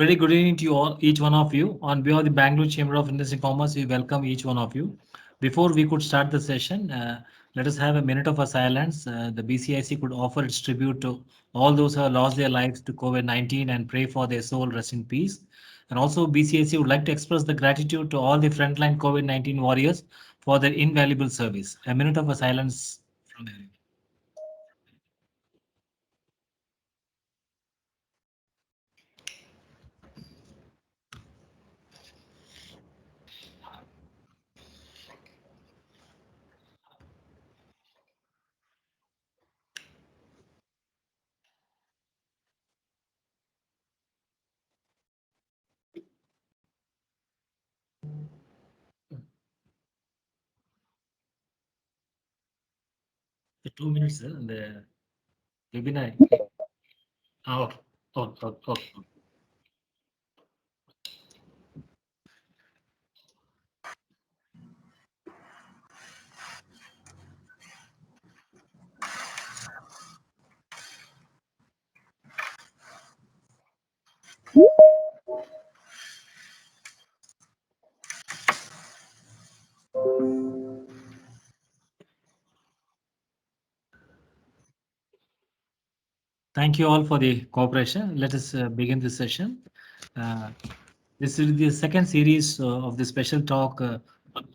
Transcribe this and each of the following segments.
very good evening to you all, each one of you. On behalf of the Bangalore Chamber of Industry and Commerce, we welcome each one of you. Before we could start the session, let us have a minute of a silence. The BCIC could offer its tribute to all those who have lost their lives to COVID-19 and pray for their soul rest in peace. And also, BCIC would like to express the gratitude to all the frontline COVID-19 warriors for their invaluable service. A minute of a silence from everyone. The 2 minutes, and the webinar. Okay. Okay. Okay. Thank you all for the cooperation. Let us begin this session. Uh, this is the second series of the special talk on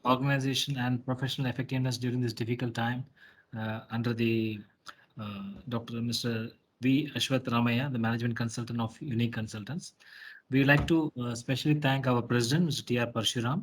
organization and professional effectiveness during this difficult time under the Dr. Mr. V. Ashwath Ramaya, the management consultant of Unique Consultants. We would like to especially thank our president, Mr. T.R. Parshuram,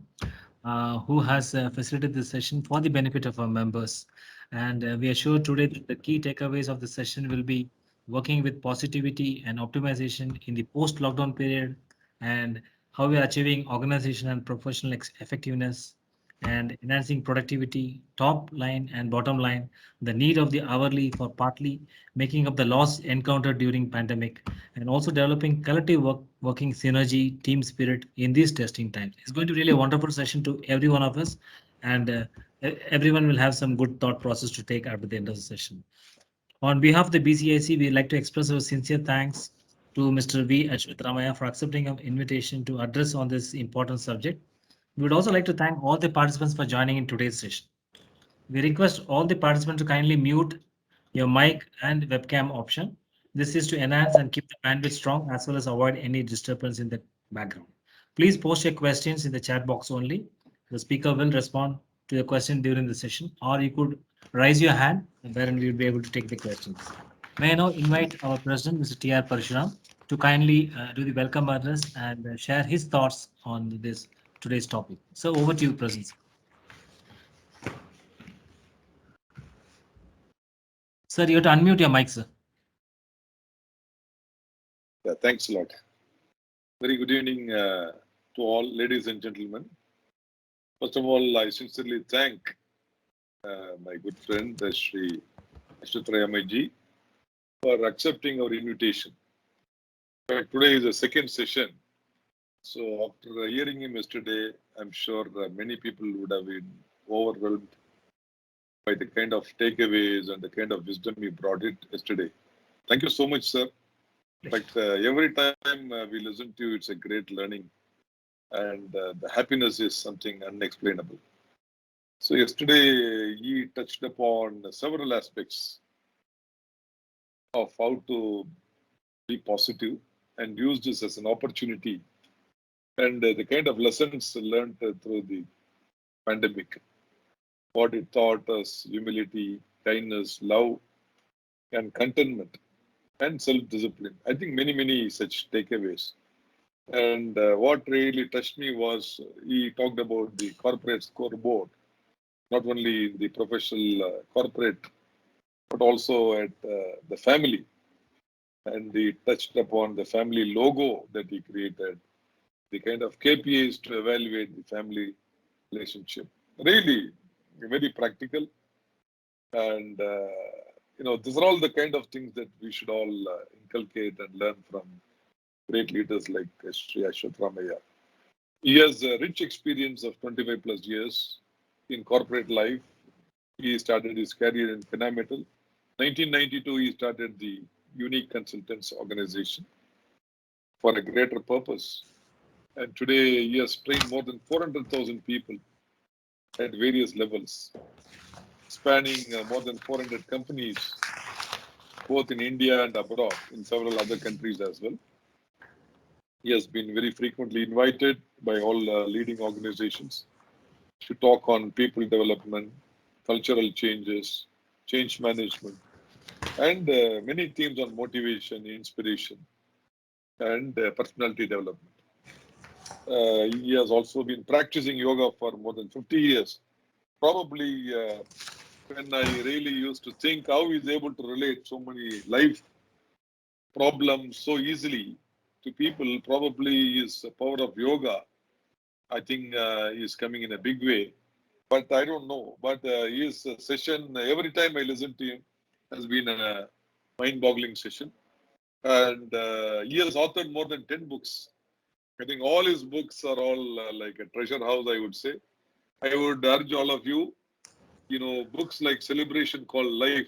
who has facilitated this session for the benefit of our members. And we are sure today that the key takeaways of the session will be working with positivity and optimization in the post-lockdown period, and how we are achieving organization and professional effectiveness and enhancing productivity, top line and bottom line, the need of the hourly for partly making up the loss encountered during pandemic, and also developing collective working synergy, team spirit in these testing times. It's going to be really a wonderful session to every one of us, and everyone will have some good thought process to take after the end of the session. On behalf of the BCIC, we'd like to express our sincere thanks to Mr. V. Ashwat Ramaya for accepting our invitation to address on this important subject. We would also like to thank all the participants for joining in today's session. We request all the participants to kindly mute your mic and webcam option. This is to enhance and keep the bandwidth strong as well as avoid any disturbance in the background. Please post your questions in the chat box only. The speaker will respond to your question during the session, or you could raise your hand wherein we will be able to take the questions. May I now invite our president, Mr. T.R. Parshuram, to kindly do the welcome address and share his thoughts on this today's topic. So over to you, President. Sir, you have to unmute your mic, sir. Yeah, thanks a lot. Very good evening to all, ladies and gentlemen. First of all, I sincerely thank my good friend, Sri Ashwath Ramaya, for accepting our invitation. Today is the second session. So after hearing him yesterday, I'm sure many people would have been overwhelmed by the kind of takeaways and the kind of wisdom he brought it yesterday. Thank you so much, sir. In fact, every time we listen to you, it's a great learning, and the happiness is something unexplainable. So yesterday he touched upon several aspects of how to be positive and use this as an opportunity, and the kind of lessons learned through the pandemic, what it taught us: humility, kindness, love, and contentment, and self-discipline. I think many such takeaways. And what really touched me was he talked about the corporate scoreboard, not only in the professional corporate, but also at the family. And he touched upon the family logo that he created, the kind of KPIs to evaluate the family relationship. Really very practical. And, these are all the kind of things that we should all inculcate and learn from great leaders like Sri Ashwath Ramaya. He has a rich experience of 25 plus years in corporate life. He started his career in Finametal. 1992, he started the Unique Consultants organization. for a greater purpose. And today he has trained more than 400,000 people at various levels, spanning more than 400 companies, both in India and abroad, in several other countries as well. He has been very frequently invited by all leading organizations to talk on people development, cultural changes, change management, and many themes on motivation, inspiration, and personality development. He has also been practicing yoga for more than 50 years. Probably when I really used to think how he's able to relate so many life problems so easily to people, probably his power of yoga, I think is coming in a big way. But I don't know. But his session, every time I listen to him, has been a mind-boggling session. And he has authored more than 10 books. I think all his books are all like a treasure house, I would say. I would urge all of you, books like Celebration Called Life,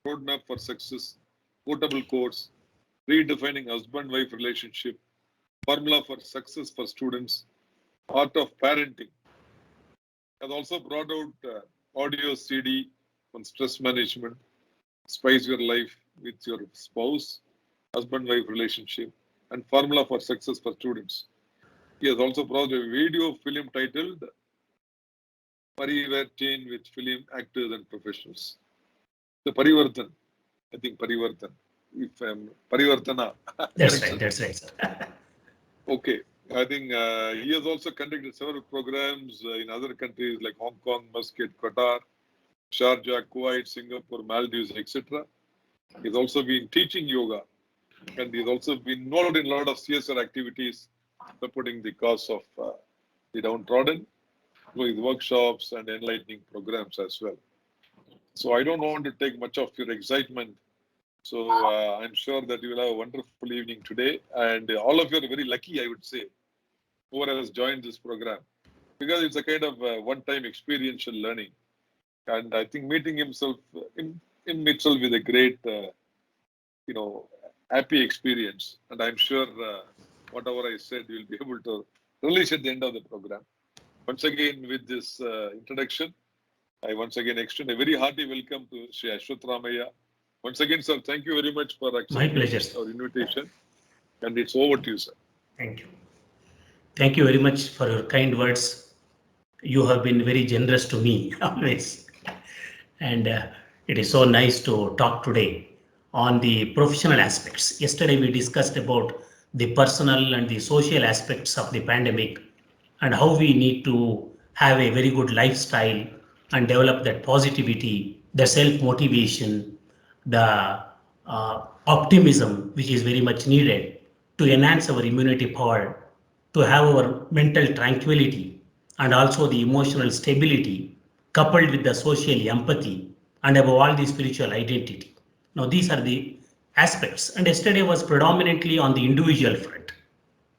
Roadmap for Success, Quotable Quotes, Redefining Husband-Wife Relationship, Formula for Success for Students, Art of Parenting. Has also brought out audio CD on stress management, Spice Your Life with Your Spouse, Husband-Wife Relationship, and Formula for Success for Students. He has also brought a video film titled Parivartan with film actors and professionals. The Parivartan, I think Parivartan. If Parivartana. That's right. That's right, sir. Okay. I think he has also conducted several programs in other countries like Hong Kong, Muscat, Qatar, Sharjah, Kuwait, Singapore, Maldives, etc. He's also been teaching yoga, and he's also been involved in a lot of CSR activities supporting the cause of the downtrodden with workshops and enlightening programs as well. So I don't want to take much of your excitement. So I'm sure that you will have a wonderful evening today. And all of you are very lucky, I would say, whoever has joined this program, because it's a kind of one-time experiential learning. And I think meeting himself in itself is a great, happy experience. And I'm sure whatever I said, you'll be able to release at the end of the program. Once again, with this introduction, I once again extend a very hearty welcome to Sri Ashwath Ramaiah. Once again, sir, thank you very much for accepting our invitation. And it's over to you, sir. Thank you. Thank you very much for your kind words. You have been very generous to me always. And it is so nice to talk today on the professional aspects. Yesterday we discussed about the personal and the social aspects of the pandemic and how we need to have a very good lifestyle and develop that positivity, the self-motivation, the optimism, which is very much needed to enhance our immunity power, to have our mental tranquility, and also the emotional stability, coupled with the social empathy, and above all the spiritual identity. Now, these are the aspects. And yesterday was predominantly on the individual front.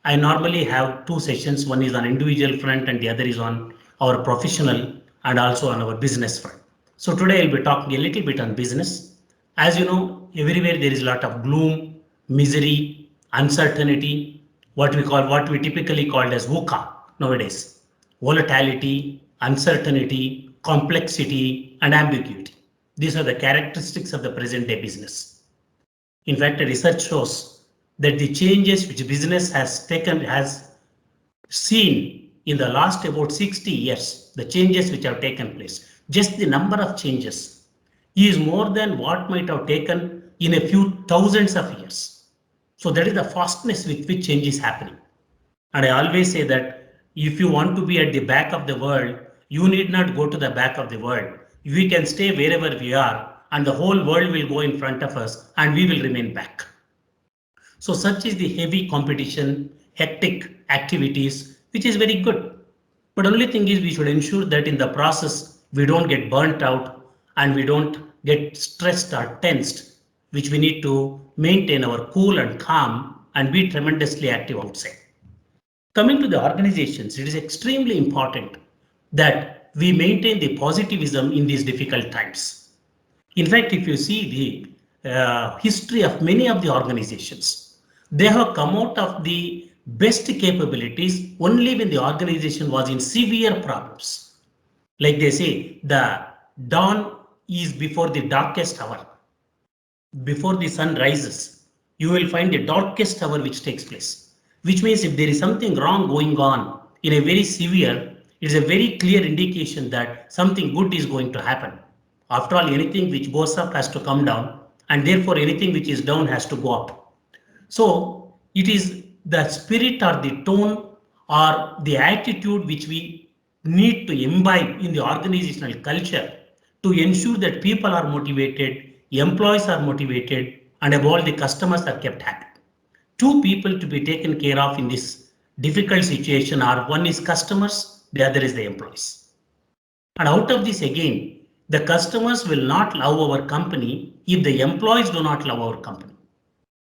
I normally have two sessions. One is on individual front and the other is on our professional and also on our business front. So today I'll be talking a little bit on business. As you know, everywhere there is a lot of gloom, misery, uncertainty, what we typically called as VUCA nowadays. Volatility, uncertainty, complexity, and ambiguity. These are the characteristics of the present day business. In fact, research shows that the changes which business has seen in the last about 60 years, the changes which have taken place, just the number of changes is more than what might have taken in a few thousands of years. So that is the fastness with which change is happening. And I always say that if you want to be at the back of the world, you need not go to the back of the world. We can stay wherever we are and the whole world will go in front of us and we will remain back. So such is the heavy competition, hectic activities, which is very good. But only thing is we should ensure that in the process, we don't get burnt out and we don't get stressed or tensed, which we need to maintain our cool and calm and be tremendously active outside. Coming to the organizations, it is extremely important that we maintain the positivism in these difficult times. In fact, if you see the history of many of the organizations, They have come out of the best capabilities only when the organization was in severe problems. Like they say, the dawn is before the darkest hour. Before the sun rises, you will find the darkest hour which takes place. Which means if there is something wrong going on in a very severe, it's a very clear indication that something good is going to happen. After all, anything which goes up has to come down, and therefore anything which is down has to go up. So it is the spirit or the tone or the attitude which we need to imbibe in the organizational culture to ensure that people are motivated, employees are motivated, and above all the customers are kept happy. Two people to be taken care of in this difficult situation are one is customers, the other is the employees. And out of this again, the customers will not love our company if the employees do not love our company.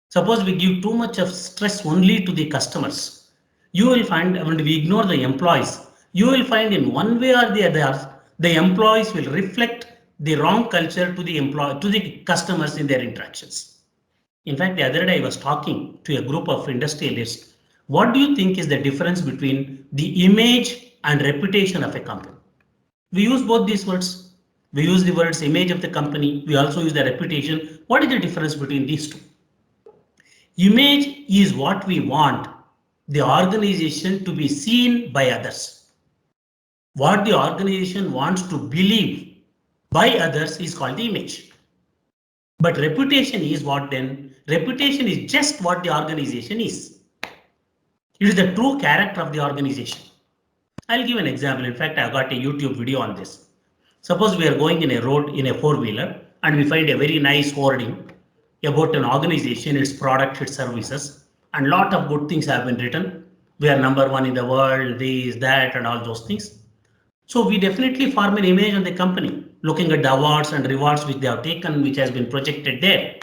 Suppose we give too much of stress only to the customers, you will find when we ignore the employees, you will find in one way or the other, the employees will reflect the wrong culture to the customers in their interactions. In fact, the other day I was talking to a group of industrialists. What do you think is the difference between the image and reputation of a company? We use both these words. We use the words image of the company. We also use the reputation. What is the difference between these two? Image is what we want the organization to be seen by others. What the organization wants to believe by others is called the image. But reputation is what then? Reputation is just what the organization is. It is the true character of the organization. I'll give an example. In fact, I've got a YouTube video on this. Suppose we are going in a road in a four-wheeler and we find a very nice hoarding about an organization, its product, its services, and lot of good things have been written. We are number one in the world, this, that, and all those things. So we definitely form an image on the company, looking at the awards and rewards which they have taken, which has been projected there.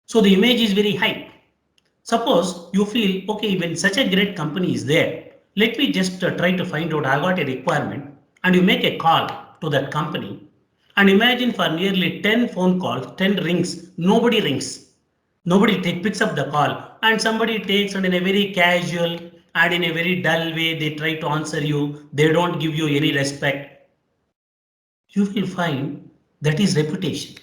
So the image is very high. Suppose you feel, okay, when such a great company is there, let me just try to find out, I got a requirement, and you make a call to that company. And imagine for nearly 10 phone calls, 10 rings, nobody rings. Nobody picks up the call, and somebody takes and in a very casual and in a very dull way, they try to answer you. They don't give you any respect. You will find that is reputation.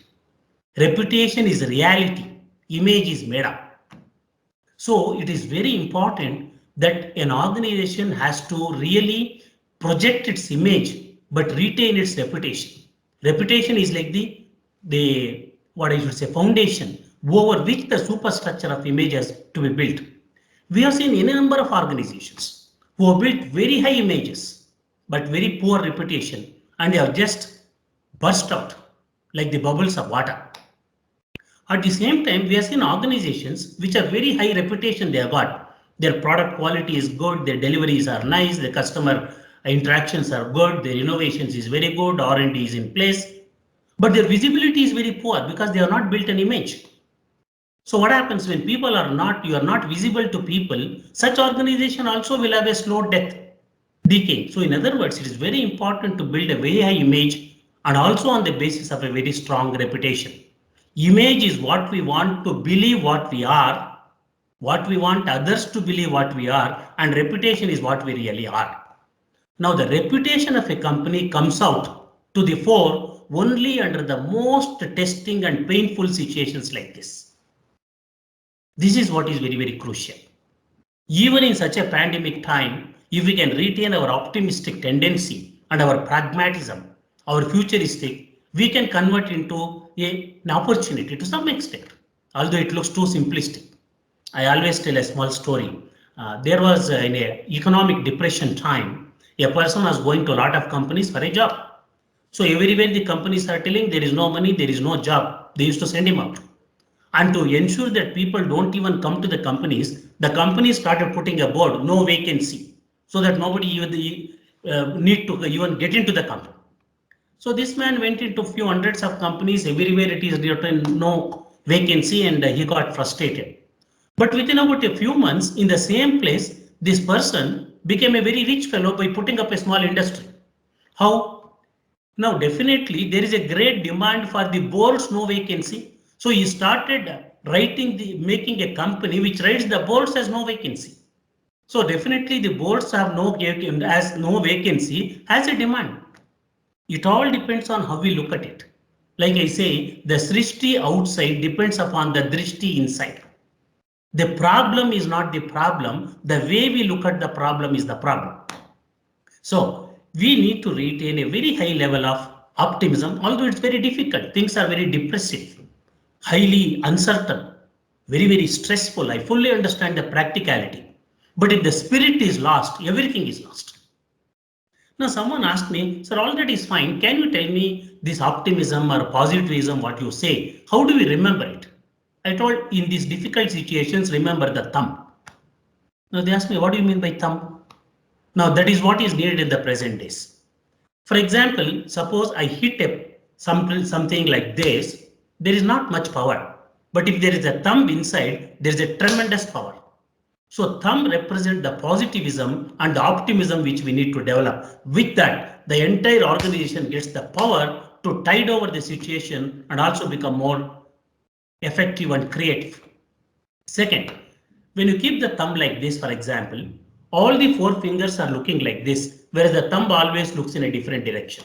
Reputation is reality. Image is made up. So it is very important that an organization has to really project its image but retain its reputation. Reputation is like the what I should say foundation over which the superstructure of image has to be built. We have seen any number of organizations who have built very high images but very poor reputation, and they have just burst out like the bubbles of water. At the same time, we have seen organizations which are very high reputation they have got. Their product quality is good, their deliveries are nice, the customer interactions are good, their innovations is very good, R&D is in place, but their visibility is very poor because they have not built an image. So what happens when you are not visible to people, such organization also will have a slow death, decay. So in other words, it is very important to build a very high image and also on the basis of a very strong reputation. Image is what we want to believe what we are, what we want others to believe what we are, and reputation is what we really are. Now the reputation of a company comes out to the fore only under the most testing and painful situations like this. This is what is very, very crucial. Even in such a pandemic time, if we can retain our optimistic tendency and our pragmatism, our futuristic, we can convert into an opportunity to some extent, although it looks too simplistic. I always tell a small story. There was in an economic depression time, a person was going to a lot of companies for a job. So everywhere the companies are telling there is no money, there is no job, they used to send him out. And to ensure that people don't even come to the companies started putting a board, no vacancy, so that nobody even need to even get into the company. So this man went into few hundreds of companies, everywhere it is written no vacancy, and he got frustrated. But within about a few months, in the same place, this person became a very rich fellow by putting up a small industry. How? Now definitely there is a great demand for the boards, no vacancy. So he started making a company which writes the boards as no vacancy. So definitely the boards have no vacancy has a demand. It all depends on how we look at it. Like I say, the srishti outside depends upon the drishti inside. The problem is not the problem. The way we look at the problem is the problem. So we need to retain a very high level of optimism, although it's very difficult. Things are very depressive, highly uncertain, very, very stressful. I fully understand the practicality. But if the spirit is lost, everything is lost. Now, someone asked me, sir, all that is fine. Can you tell me this optimism or positivism, what you say? How do we remember it? I told in these difficult situations, remember the thumb. Now, they asked me, what do you mean by thumb? Now, that is what is needed in the present days. For example, suppose I hit something like this, there is not much power. But if there is a thumb inside, there is a tremendous power. So thumb represents the positivism and the optimism which we need to develop. With that, the entire organization gets the power to tide over the situation and also become more effective and creative. Second, when you keep the thumb like this, for example, all the four fingers are looking like this, whereas the thumb always looks in a different direction.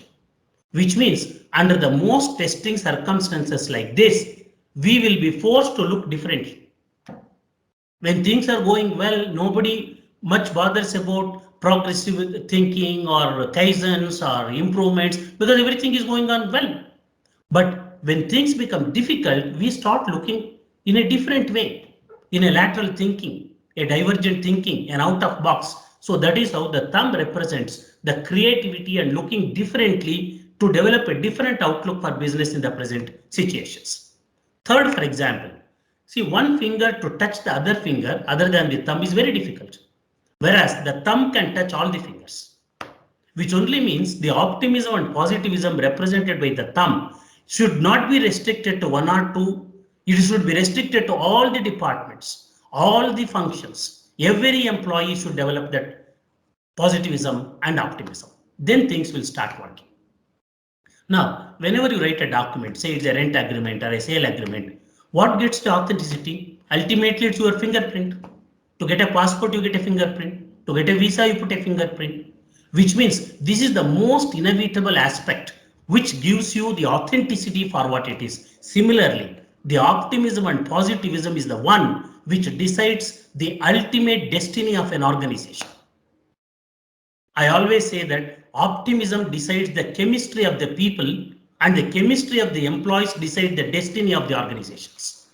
Which means under the most testing circumstances like this, we will be forced to look differently. When things are going well, nobody much bothers about progressive thinking or kaizens or improvements because everything is going on well. But when things become difficult, we start looking in a different way, in a lateral thinking, a divergent thinking, an out of box. So that is how the thumb represents the creativity and looking differently to develop a different outlook for business in the present situations. Third, for example, see, one finger to touch the other finger other than the thumb is very difficult, whereas the thumb can touch all the fingers, which only means the optimism and positivism represented by the thumb should not be restricted to one or two. It should be restricted to all the departments, all the functions. Every employee should develop that positivism and optimism. Then things will start working. Now, whenever you write a document, say it's a rent agreement or a sale agreement, what gets the authenticity? Ultimately, it's your fingerprint. To get a passport, you get a fingerprint. To get a visa, you put a fingerprint. Which means this is the most inevitable aspect which gives you the authenticity for what it is. Similarly, the optimism and positivism is the one which decides the ultimate destiny of an organization. I always say that optimism decides the chemistry of the people and the chemistry of the employees decide the destiny of the organizations.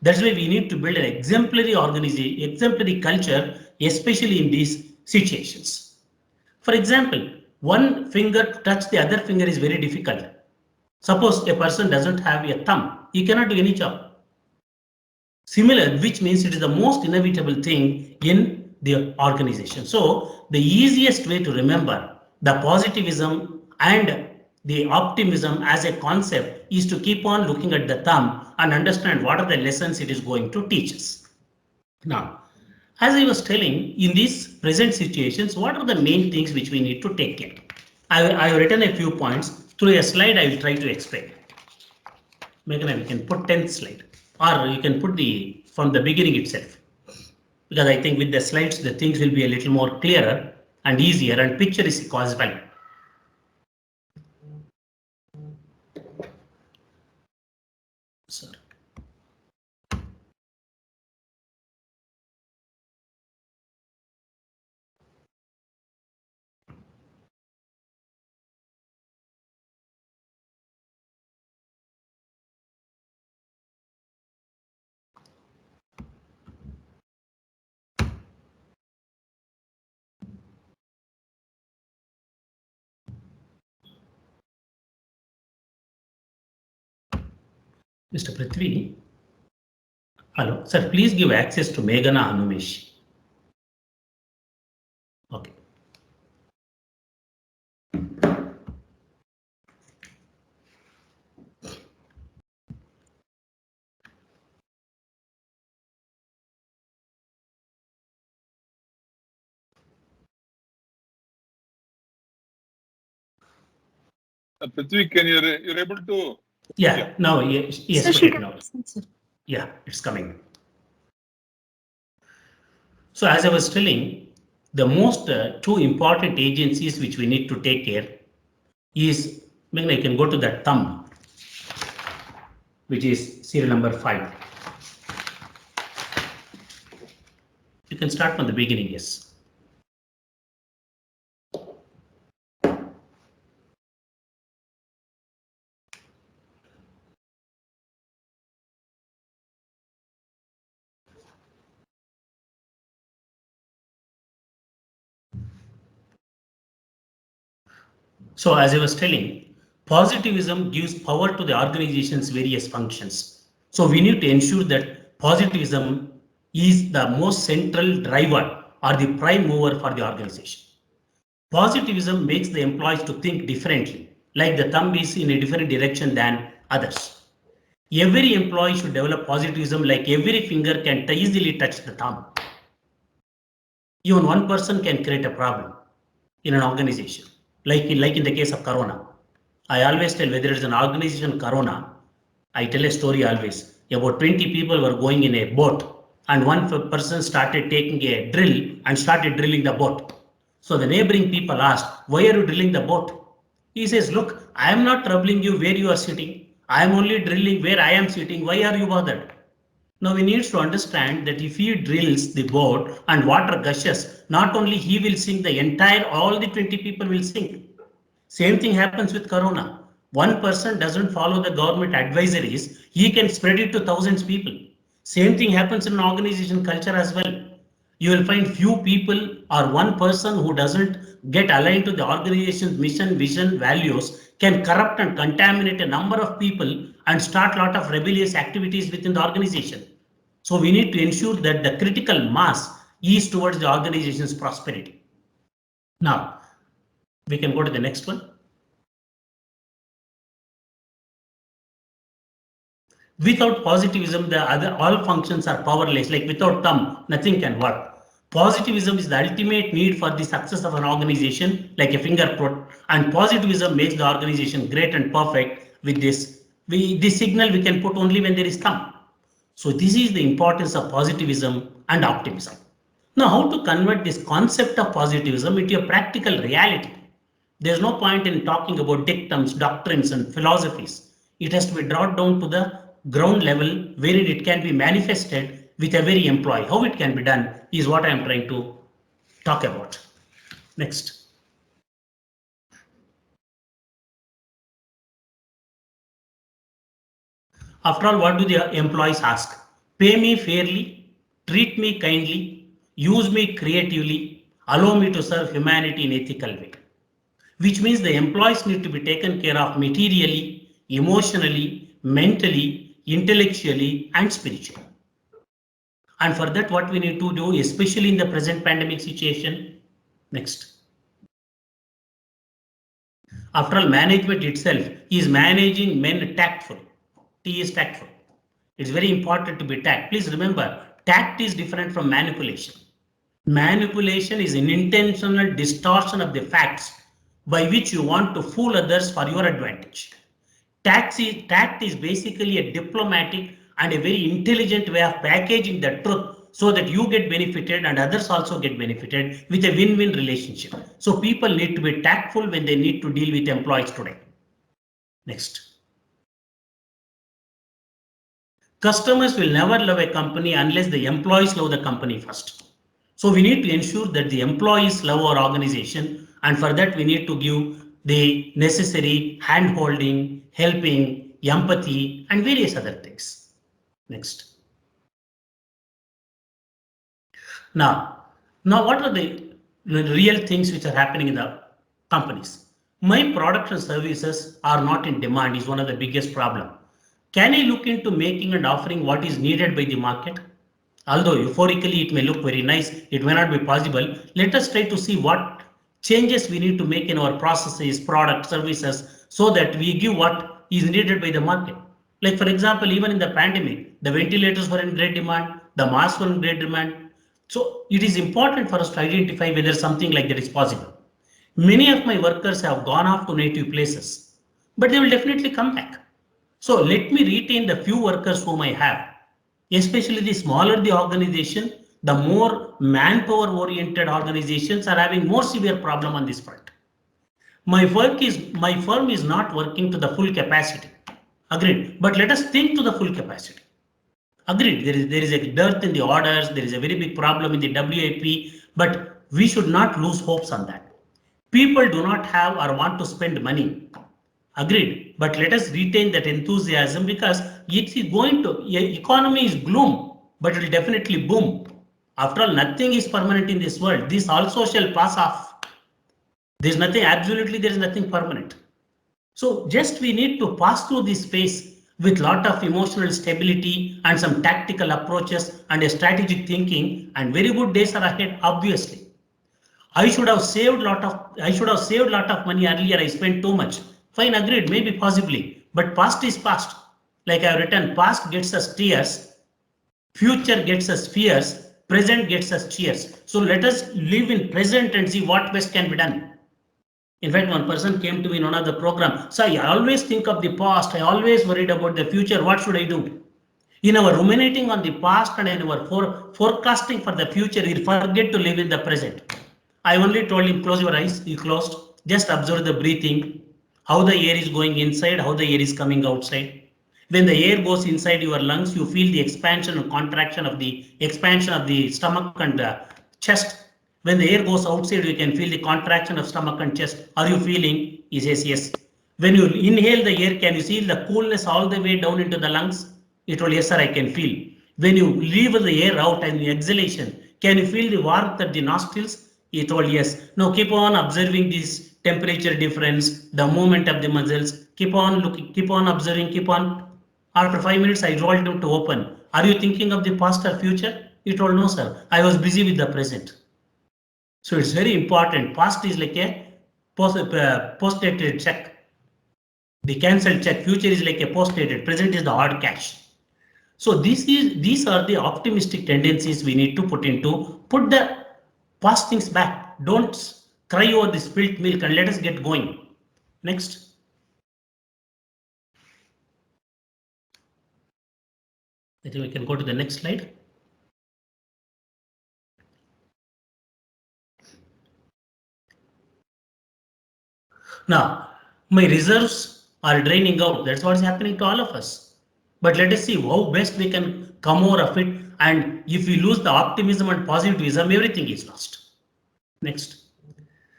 That's why we need to build an exemplary organization, exemplary culture, especially in these situations. For example, one finger to touch the other finger is very difficult. Suppose a person doesn't have a thumb, he cannot do any job. Similar, which means it is the most inevitable thing in the organization. So the easiest way to remember the positivism and the optimism as a concept is to keep on looking at the thumb and understand what are the lessons it is going to teach us. Now, as I was telling, in these present situations, what are the main things which we need to take care? I have written a few points. Through a slide, I will try to explain. Meghna, we can put 10th slide, or you can put the from the beginning itself. Because I think with the slides, the things will be a little more clearer and easier, and picture is cause value. Sir. Mr. Prithvi, hello, sir, please give access to Meghana Anumesh. Okay. Prithvi, you're able to? Yeah, now, yes, Sir, she can listen, sir. Yeah, it's coming. So as I was telling, the most two important agencies which we need to take care is, I can go to that thumb, which is serial number 5. You can start from the beginning, yes. So as I was telling, positivism gives power to the organization's various functions. So we need to ensure that positivism is the most central driver or the prime mover for the organization. Positivism makes the employees to think differently, like the thumb is in a different direction than others. Every employee should develop positivism, like every finger can easily touch the thumb. Even one person can create a problem in an organization, like in the case of Corona. I always tell, whether it's an organization Corona, I tell a story always. About 20 people were going in a boat, and one person started taking a drill and started drilling the boat. So the neighboring people asked, "Why are you drilling the boat?" He says, "Look, I am not troubling you where you are sitting. I am only drilling where I am sitting. Why are you bothered?" Now we need to understand that if he drills the boat and water gushes, not only he will sink, the entire, all the 20 people will sink. Same thing happens with Corona. One person doesn't follow the government advisories, he can spread it to thousands of people. Same thing happens in an organization culture as well. You will find few people or one person who doesn't get aligned to the organization's mission, vision, values can corrupt and contaminate a number of people and start a lot of rebellious activities within the organization. So we need to ensure that the critical mass is towards the organization's prosperity. Now, we can go to the next one. Without positivism, the other all functions are powerless. Like without thumb, nothing can work. Positivism is the ultimate need for the success of an organization, like a fingerprint. And positivism makes the organization great and perfect. With this, this signal we can put only when there is thumb. So this is the importance of positivism and optimism. Now, how to convert this concept of positivism into a practical reality? There's no point in talking about dictums, doctrines, and philosophies. It has to be brought down to the ground level wherein it can be manifested with every employee. How it can be done is what I am trying to talk about. Next. After all, what do the employees ask? Pay me fairly, treat me kindly, use me creatively, allow me to serve humanity in ethical way. Which means the employees need to be taken care of materially, emotionally, mentally, intellectually, and spiritually. And for that, what we need to do, especially in the present pandemic situation, next. After all, management itself is managing men tactful. T is tactful. It's very important to be tact. Please remember, tact is different from manipulation. Manipulation is an intentional distortion of the facts by which you want to fool others for your advantage. Tact is basically a diplomatic and a very intelligent way of packaging the truth so that you get benefited and others also get benefited with a win-win relationship. So people need to be tactful when they need to deal with employees today. Next. Customers will never love a company unless the employees love the company first. So we need to ensure that the employees love our organization, and for that we need to give the necessary hand-holding, helping, empathy, and various other things. Next. Now what are the real things which are happening in the companies? My products and services are not in demand is one of the biggest problem. Can I look into making and offering what is needed by the market? Although euphorically it may look very nice, it may not be possible. Let us try to see what changes we need to make in our processes, products, services, so that we give what is needed by the market. Like for example, even in the pandemic, the ventilators were in great demand, the masks were in great demand. So it is important for us to identify whether something like that is possible. Many of my workers have gone off to native places, but they will definitely come back. So let me retain the few workers whom I have. Especially the smaller the organization, the more manpower oriented organizations are having more severe problem on this front. My firm is not working to the full capacity. Agreed. But let us think to the full capacity. Agreed. There is a dearth in the orders. There is a very big problem in the WIP, but we should not lose hopes on that. People do not have or want to spend money. Agreed. But let us retain that enthusiasm because it is going to, economy is gloom, but it will definitely boom. After all, nothing is permanent in this world. This also shall pass off. There's nothing, absolutely, there is nothing permanent. So just we need to pass through this phase with lot of emotional stability and some tactical approaches and a strategic thinking, and very good days are ahead, obviously. I should have saved lot of money earlier. I spent too much. Fine, agreed, maybe possibly, but past is past. Like I have written, past gets us tears, future gets us fears, present gets us cheers. So let us live in present and see what best can be done. In fact, one person came to me in one of the program. So I always think of the past. I always worried about the future. What should I do? In our ruminating on the past and in our forecasting for the future, we forget to live in the present. I only told him, close your eyes. He closed. Just observe the breathing, how the air is going inside, how the air is coming outside. When the air goes inside your lungs, you feel the expansion and contraction of the stomach and chest. When the air goes outside, you can feel the contraction of stomach and chest. Are you feeling? He says yes. When you inhale the air, can you feel the coolness all the way down into the lungs? He told, yes, sir, I can feel. When you leave the air out and the exhalation, can you feel the warmth at the nostrils? He told, yes. Now keep on observing this temperature difference, the movement of the muscles. Keep on looking, keep on observing, keep on. After 5 minutes, I rolled him to open. Are you thinking of the past or future? He told, no, sir. I was busy with the present. So it's very important. Past is like a post-dated check. The cancelled check. Future is like a post-dated. Present is the hard cash. So these are the optimistic tendencies we need to put the past things back. Don't cry over the spilt milk and let us get going. Next. I think we can go to the next slide. Now, my reserves are draining out. That's what's happening to all of us. But let us see how best we can come over of it. And if we lose the optimism and positivism, everything is lost. Next.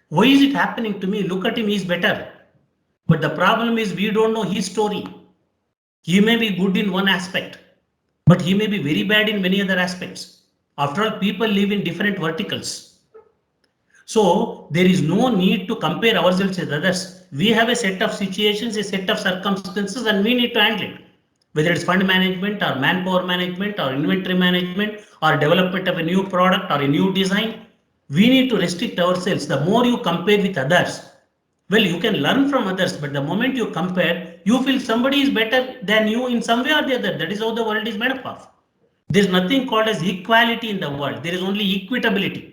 Why is it happening to me? Look at him, he's better. But the problem is we don't know his story. He may be good in one aspect, but he may be very bad in many other aspects. After all, people live in different verticals. So there is no need to compare ourselves with others. We have a set of situations, a set of circumstances, and we need to handle it. Whether it's fund management or manpower management or inventory management or development of a new product or a new design, we need to restrict ourselves. The more you compare with others, well, you can learn from others, but the moment you compare, you feel somebody is better than you in some way or the other. That is how the world is made up of. There's nothing called as equality in the world. There is only equitability.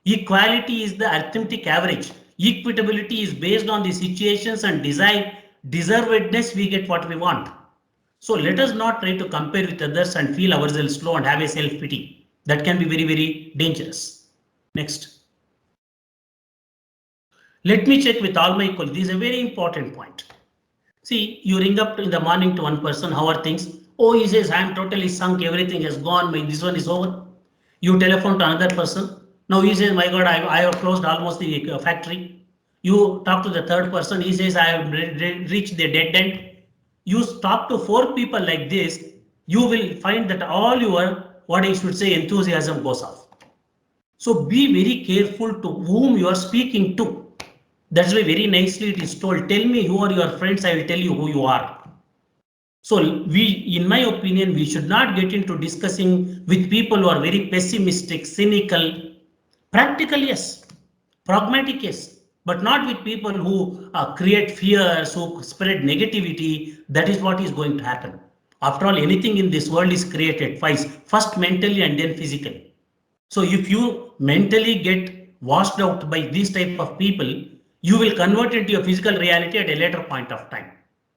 Equality is the arithmetic average. Equitability is based on the situations and deservedness we get what we want. So let us not try to compare with others and feel ourselves low and have a self-pity. That can be very, very dangerous. Next. Let me check with all my colleagues. This is a very important point. See, you ring up in the morning to one person, how are things? Oh, he says, I'm totally sunk, everything has gone, this one is over. You telephone to another person. Now he says, my God, I have closed almost the factory. You talk to the third person, he says, I have reached the dead end. You talk to 4 people like this, you will find that all your, what I should say, enthusiasm goes off. So be very careful to whom you are speaking to. That's why very nicely it is told, tell me who are your friends, I will tell you who you are. So in my opinion, we should not get into discussing with people who are very pessimistic, cynical. Practical, yes. Pragmatic, yes. But not with people who create fears, who spread negativity. That is what is going to happen. After all, anything in this world is created twice, first mentally and then physically. So if you mentally get washed out by these type of people, you will convert into your physical reality at a later point of time.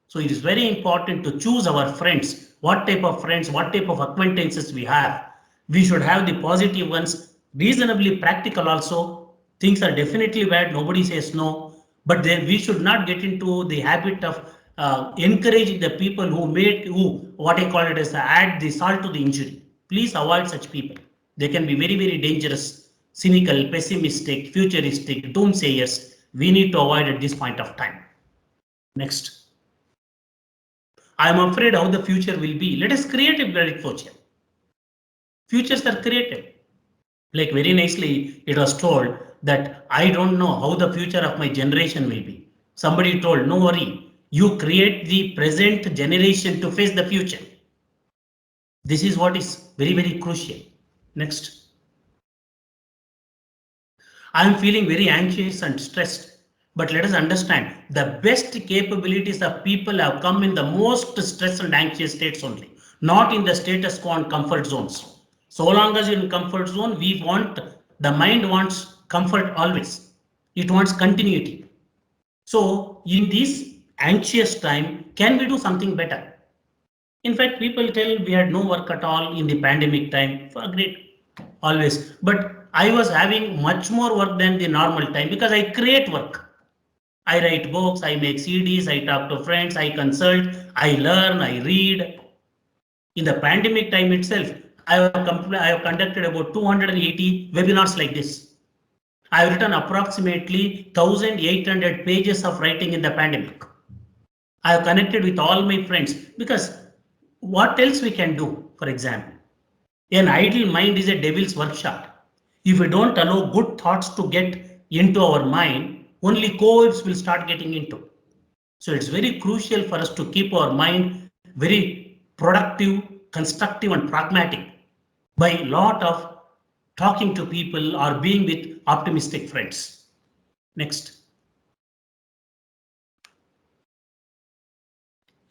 So it is very important to choose our friends, what type of friends, what type of acquaintances we have. We should have the positive ones, reasonably practical also. Things are definitely bad, nobody says no, but then we should not get into the habit of encouraging the people who what I call it as add the salt to the injury. Please avoid such people. They can be very, very dangerous, cynical, pessimistic, futuristic, doomsayers. We need to avoid at this point of time. Next. I am afraid how the future will be. Let us create a bright future. Futures are created. Like very nicely, it was told that I don't know how the future of my generation will be. Somebody told, no worry, you create the present generation to face the future. This is what is very, very crucial. Next. I am feeling very anxious and stressed. But let us understand the best capabilities of people have come in the most stress and anxious states only, not in the status quo and comfort zones. So long as you're in comfort zone, the mind wants comfort always. It wants continuity. So in this anxious time, can we do something better? In fact, people tell we had no work at all in the pandemic time. Great, always. But I was having much more work than the normal time because I create work. I write books, I make CDs, I talk to friends, I consult, I learn, I read. In the pandemic time itself, I have conducted about 280 webinars like this. I have written approximately 1,800 pages of writing in the pandemic. I have connected with all my friends because what else we can do, for example? An idle mind is a devil's workshop. If we don't allow good thoughts to get into our mind, only cobwebs will start getting into. So it's very crucial for us to keep our mind very productive, constructive, and pragmatic by a lot of talking to people or being with optimistic friends. Next.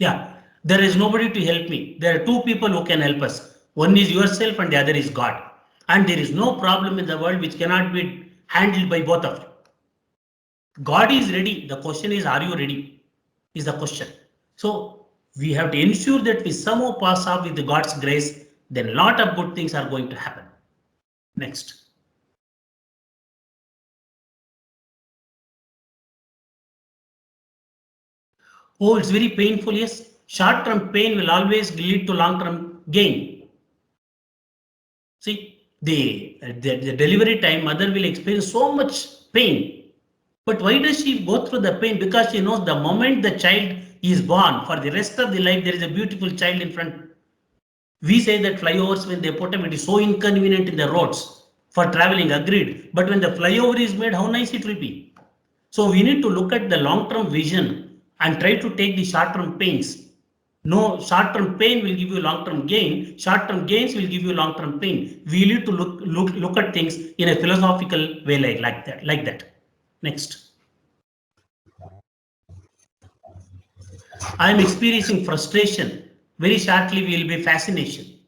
Yeah, there is nobody to help me. There are two people who can help us. One is yourself and the other is God. And there is no problem in the world which cannot be handled by both of you. God is ready. The question is, are you ready? Is the question. So we have to ensure that we somehow pass off with God's grace. Then a lot of good things are going to happen. Next. Oh, it's very painful. Yes. Short-term pain will always lead to long-term gain. See, the delivery time, mother will experience so much pain. But why does she go through the pain? Because she knows the moment the child is born, for the rest of the life, there is a beautiful child in front. We say that flyovers, when they put them, it is so inconvenient in the roads for traveling, agreed. But when the flyover is made, how nice it will be. So we need to look at the long-term vision and try to take the short-term pains. No, short-term pain will give you long-term gain. Short-term gains will give you long-term pain. We need to look at things in a philosophical way like that. Next. I am experiencing frustration. Very shortly, we will be fascination.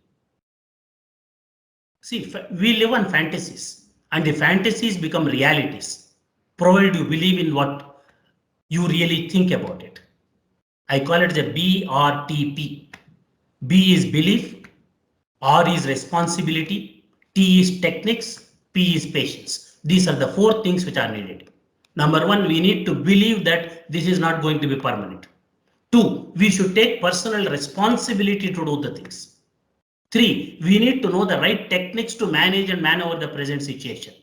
See, we live on fantasies, and the fantasies become realities, provided you believe in what you really think about it. I call it the BRTP. B is belief, R is responsibility, T is techniques, P is patience. These are the four things which are needed. Number one, we need to believe that this is not going to be permanent. Two, we should take personal responsibility to do the things. Three, we need to know the right techniques to manage and maneuver the present situation.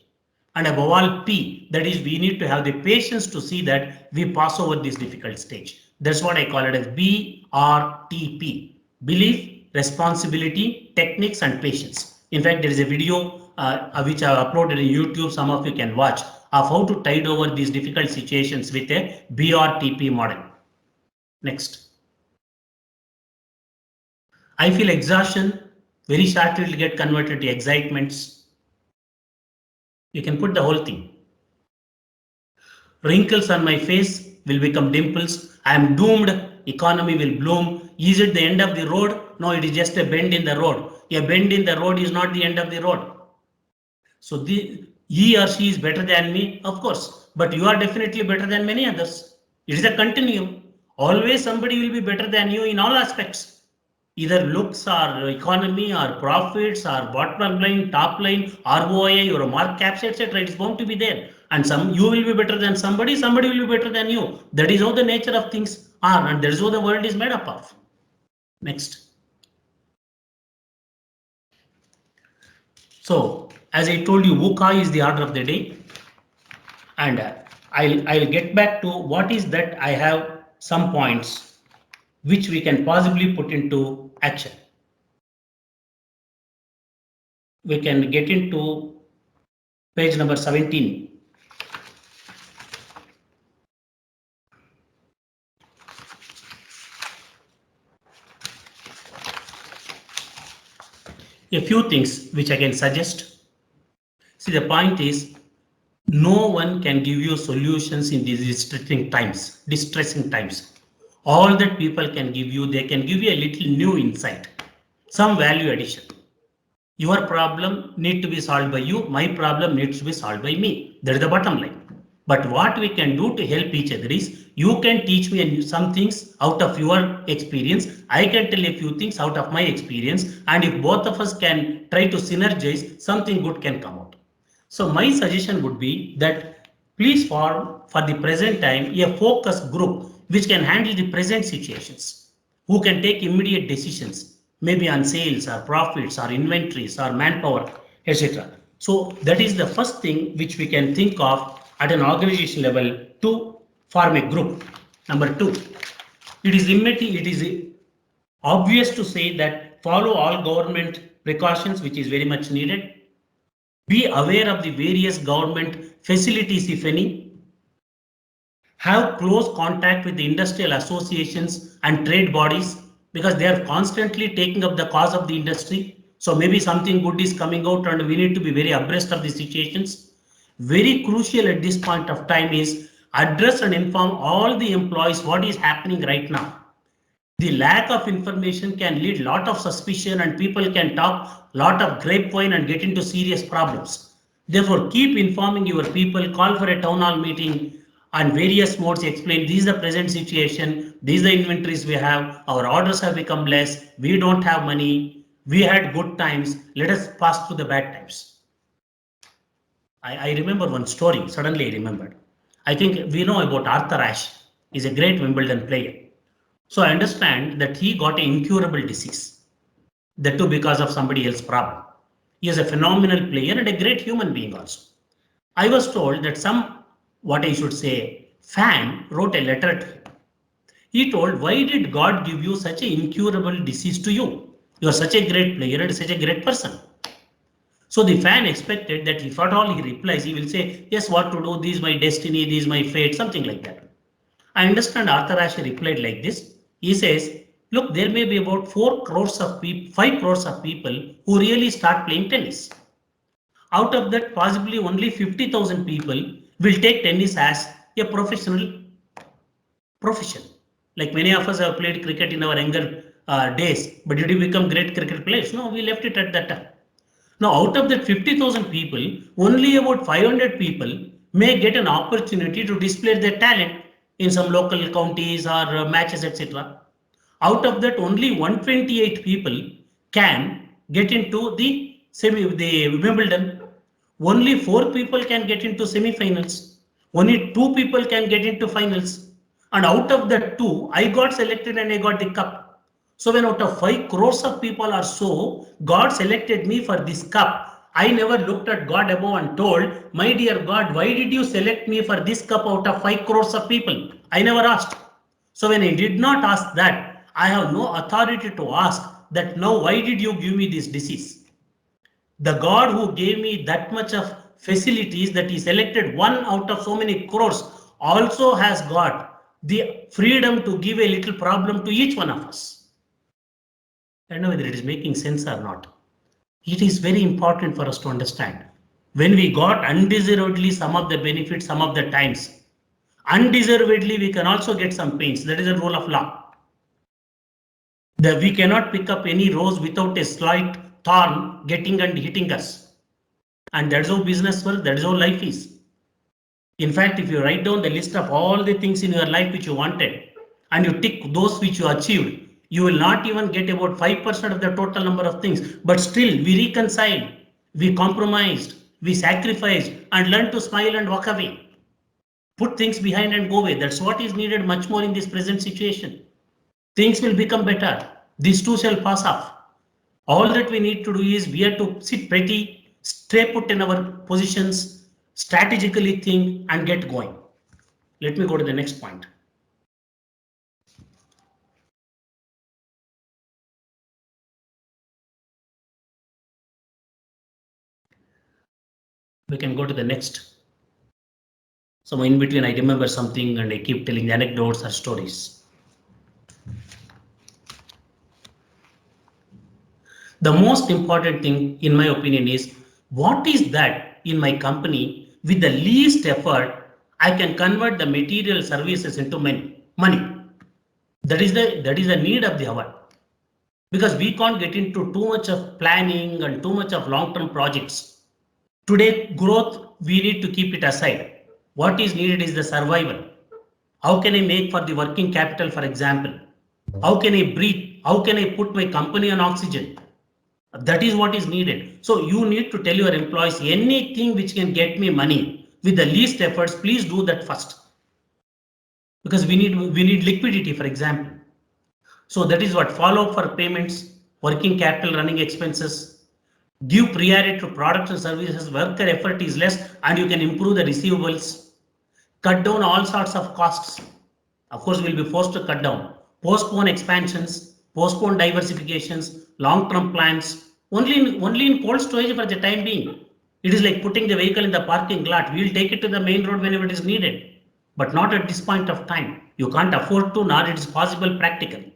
And above all, P, that is, we need to have the patience to see that we pass over this difficult stage. That's what I call it as BRTP. Belief, responsibility, techniques, and patience. In fact, there is a video which I have uploaded in YouTube, some of you can watch, of how to tide over these difficult situations with a BRTP model. Next. I feel exhaustion. Very shortly it will get converted to excitements. You can put the whole thing. Wrinkles on my face will become dimples. I am doomed. Economy will bloom. Is it the end of the road? No, it is just a bend in the road. A bend in the road is not the end of the road. So he or she is better than me, of course, but you are definitely better than many others. It is a continuum. Always somebody will be better than you in all aspects, either looks or economy or profits or bottom line, top line, ROI or market caps, etc. It's bound to be there. And some you will be better than somebody, somebody will be better than you. That is how the nature of things are, and that is how the world is made up of. Next. So, as I told you, VUCA is the order of the day, and I'll get back to what is that. I have some points which we can possibly put into action. We can get into page number 17. A few things which I can suggest. See, the point is, no one can give you solutions in these distressing times. All that people can give you, they can give you a little new insight, some value addition. Your problem needs to be solved by you, my problem needs to be solved by me. That is the bottom line. But what we can do to help each other is, you can teach me some things out of your experience, I can tell a few things out of my experience, and if both of us can try to synergize, something good can come out. So my suggestion would be that please form for the present time a focus group which can handle the present situations, who can take immediate decisions, maybe on sales or profits or inventories or manpower, etc. So that is the first thing which we can think of at an organization level to form a group. Number two, it is obvious to say that follow all government precautions, which is very much needed. Be aware of the various government facilities, if any. Have close contact with the industrial associations and trade bodies, because they are constantly taking up the cause of the industry. So maybe something good is coming out and we need to be very abreast of the situations. Very crucial at this point of time is address and inform all the employees what is happening right now. The lack of information can lead lot of suspicion, and people can talk lot of grapevine and get into serious problems. Therefore, keep informing your people, call for a town hall meeting on various modes, explain this is the present situation, these are the inventories we have, our orders have become less, we don't have money, we had good times, let us pass through the bad times. I remember one story, suddenly I remembered. I think we know about Arthur Ashe, he's a great Wimbledon player. So I understand that he got an incurable disease, that too because of somebody else's problem. He is a phenomenal player and a great human being also. I was told that some, what I should say, fan wrote a letter to him. He told, why did God give you such an incurable disease to you? You are such a great player and such a great person. So the fan expected that if at all he replies, he will say, yes, what to do, this is my destiny, this is my fate, something like that. I understand Arthur Ashe replied like this. He says, look, there may be about 4 crores of people, 5 crores of people who really start playing tennis. Out of that, possibly only 50,000 people will take tennis as a professional profession. Like many of us have played cricket in our younger days, but did we become great cricket players? No, we left it at that time. Now, out of that 50,000 people, only about 500 people may get an opportunity to display their talent in some local counties or matches, etc. Out of that, only 128 people can get into the Wimbledon. Only 4 people can get into semi-finals. Only 2 people can get into finals. And out of that 2, I got selected and I got the cup. So when out of 5 crores of people or so, God selected me for this cup, I never looked at God above and told, my dear God, why did you select me for this cup out of 5 crores of people? I never asked. So when I did not ask that, I have no authority to ask that now why did you give me this disease? The God who gave me that much of facilities, that he selected 1 out of so many crores, also has got the freedom to give a little problem to each one of us. I don't know whether it is making sense or not. It is very important for us to understand. When we got undeservedly some of the benefits, some of the times, undeservedly we can also get some pains. That is a rule of law. That we cannot pick up any rose without a slight thorn getting and hitting us. And that's how business works, that is how life is. In fact, if you write down the list of all the things in your life which you wanted, and you tick those which you achieved, you will not even get about 5% of the total number of things. But still, we reconciled, we compromised, we sacrificed, and learned to smile and walk away. Put things behind and go away. That's what is needed much more in this present situation. Things will become better. These two shall pass off. All that we need to do is we have to sit pretty, stay put in our positions, strategically think and get going. Let me go to the next point. We can go to the next. So in between, I remember something and I keep telling anecdotes or stories. The most important thing, in my opinion, is what is that in my company with the least effort, I can convert the material services into money. That is the need of the hour. Because we can't get into too much of planning and too much of long-term projects. Today, growth, we need to keep it aside. What is needed is the survival. How can I make for the working capital, for example? How can I breathe? How can I put my company on oxygen? That is what is needed. So you need to tell your employees anything which can get me money with the least efforts, please do that first. Because we need liquidity, for example. So that is what follow up for payments, working capital, running expenses, give priority to products and services, worker effort is less and you can improve the receivables, cut down all sorts of costs. Of course, we'll be forced to cut down, postpone expansions, postpone diversifications, long-term plans, only in cold storage for the time being. It is like putting the vehicle in the parking lot. We'll take it to the main road whenever it is needed, but not at this point of time. You can't afford to, nor it is possible practically.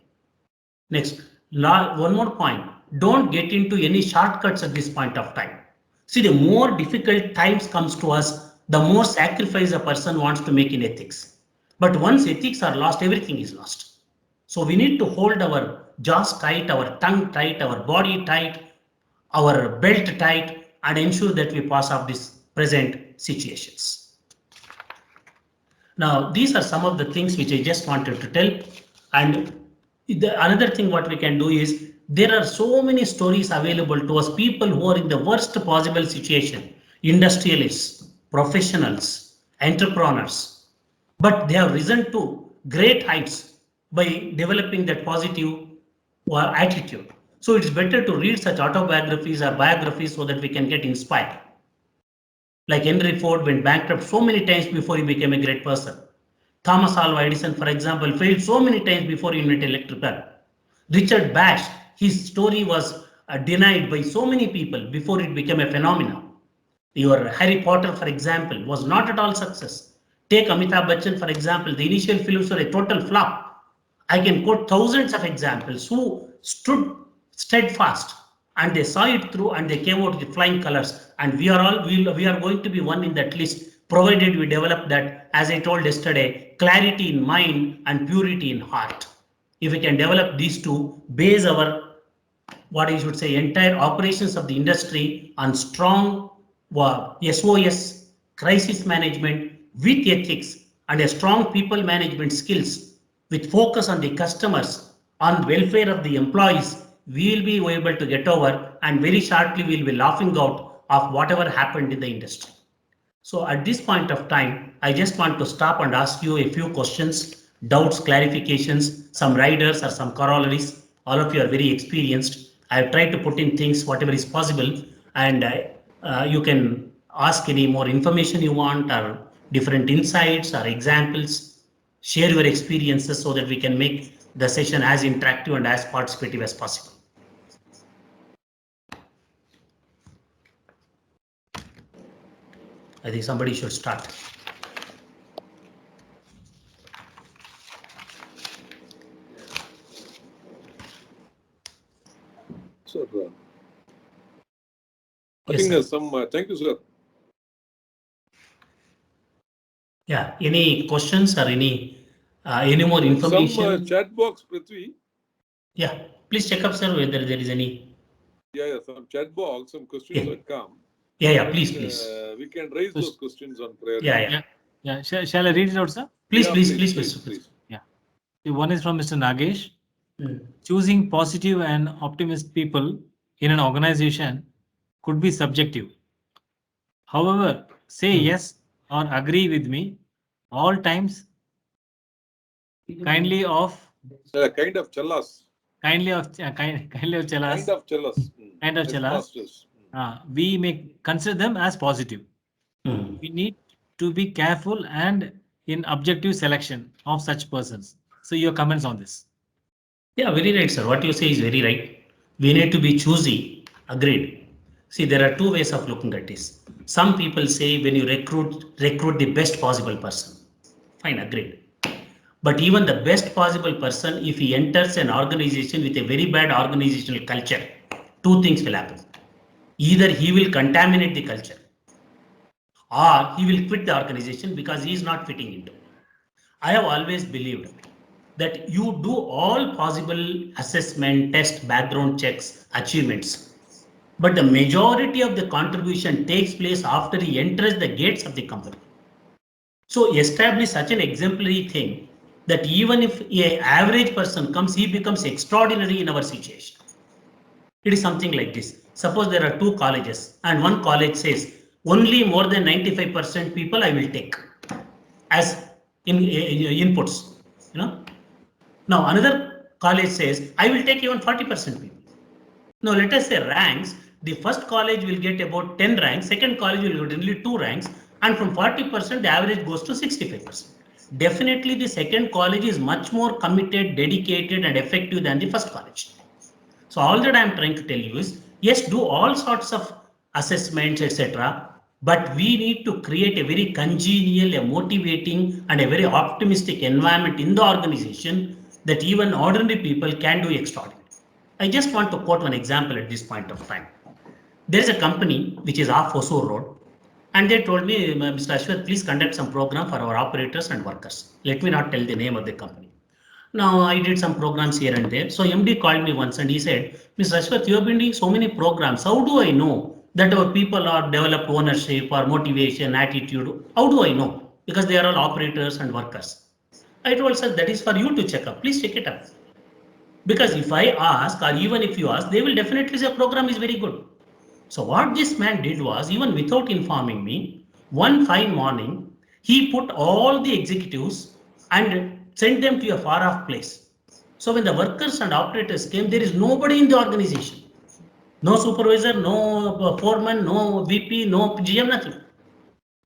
Next, one more point. Don't get into any shortcuts at this point of time. See, the more difficult times comes to us, the more sacrifice a person wants to make in ethics. But once ethics are lost, everything is lost. So we need to hold our jaws tight, our tongue tight, our body tight, our belt tight, and ensure that we pass off these present situations. Now, these are some of the things which I just wanted to tell. And another thing what we can do is there are so many stories available to us, people who are in the worst possible situation, industrialists, professionals, entrepreneurs, but they have risen to great heights by developing that positive attitude. So it's better to read such autobiographies or biographies so that we can get inspired. Like Henry Ford went bankrupt so many times before he became a great person. Thomas Alva Edison, for example, failed so many times before he invented electric bulb. Richard Bash, his story was denied by so many people before it became a phenomenon. Your Harry Potter, for example, was not at all success. Take Amitabh Bachchan, for example, the initial films were a total flop. I can quote thousands of examples who stood steadfast and they saw it through and they came out with flying colors. And we are going to be one in that list, provided we develop that, as I told yesterday, clarity in mind and purity in heart. If we can develop these two, base our, what I should say, entire operations of the industry on strong SOS, crisis management with ethics and a strong people management skills with focus on the customers, on welfare of the employees, we will be able to get over, and very shortly we will be laughing out of whatever happened in the industry. So at this point of time, I just want to stop and ask you a few questions, doubts, clarifications, some riders or some corollaries. All of you are very experienced. I have tried to put in things whatever is possible, and you can ask any more information you want or different insights or examples. Share your experiences so that we can make the session as interactive and as participative as possible. I think somebody should start. Sir, I Yes, think sir. some, thank you, sir. Yeah, any questions or any more information? Some chat box, Prithvi. Yeah, please check up, sir, whether there is any. Yeah, some chat box, some questions have come. Yeah, please. We can raise those questions on priority. Yeah. Yeah. Shall I read it out, sir? Please, Yeah, Mr. please. Yeah. One is from Mr. Nagesh. Mm. Choosing positive and optimist people in an organization could be subjective. However, say Mm. yes or agree with me all times kindly of Kind of Challas. kindly of kindly of Chalas, Kind of Challas. kind of Chalas, Taskmasters. we may consider them as positive. Mm. We need to be careful and in objective selection of such persons. So your comments on this? Yeah, very right, sir. What you say is very right. We need to be choosy. Agreed. See, there are two ways of looking at this. Some people say when you recruit the best possible person. Fine, agreed. But even the best possible person, if he enters an organization with a very bad organizational culture, two things will happen. Either he will contaminate the culture or he will quit the organization because he is not fitting into. I have always believed that you do all possible assessment, test, background checks, achievements. But the majority of the contribution takes place after he enters the gates of the company. So establish such an exemplary thing that even if an average person comes, he becomes extraordinary in our situation. It is something like this. Suppose there are two colleges and one college says only more than 95% people I will take as inputs. You know. Now another college says I will take even 40% people. Now let us say ranks. The first college will get about 10 ranks, second college will get only 2 ranks, and from 40% the average goes to 65%. Definitely the second college is much more committed, dedicated and effective than the first college. So all that I am trying to tell you is, yes, do all sorts of assessments, etc. But we need to create a very congenial, a motivating and a very optimistic environment in the organization that even ordinary people can do extraordinary. I just want to quote one example at this point of time. There is a company which is off Hosur Road, and they told me, Mr. Ashwath, please conduct some program for our operators and workers. Let me not tell the name of the company. Now I did some programs here and there. So MD called me once and he said, Mr. Ashwath, you have been doing so many programs. How do I know that our people are developed ownership or motivation, attitude? How do I know? Because they are all operators and workers. I told sir, that is for you to check up. Please check it up. Because if I ask, or even if you ask, they will definitely say program is very good. So what this man did was, even without informing me, one fine morning, he put all the executives and sent them to a far off place. So when the workers and operators came, there is nobody in the organization. No supervisor, no foreman, no VP, no GM, nothing.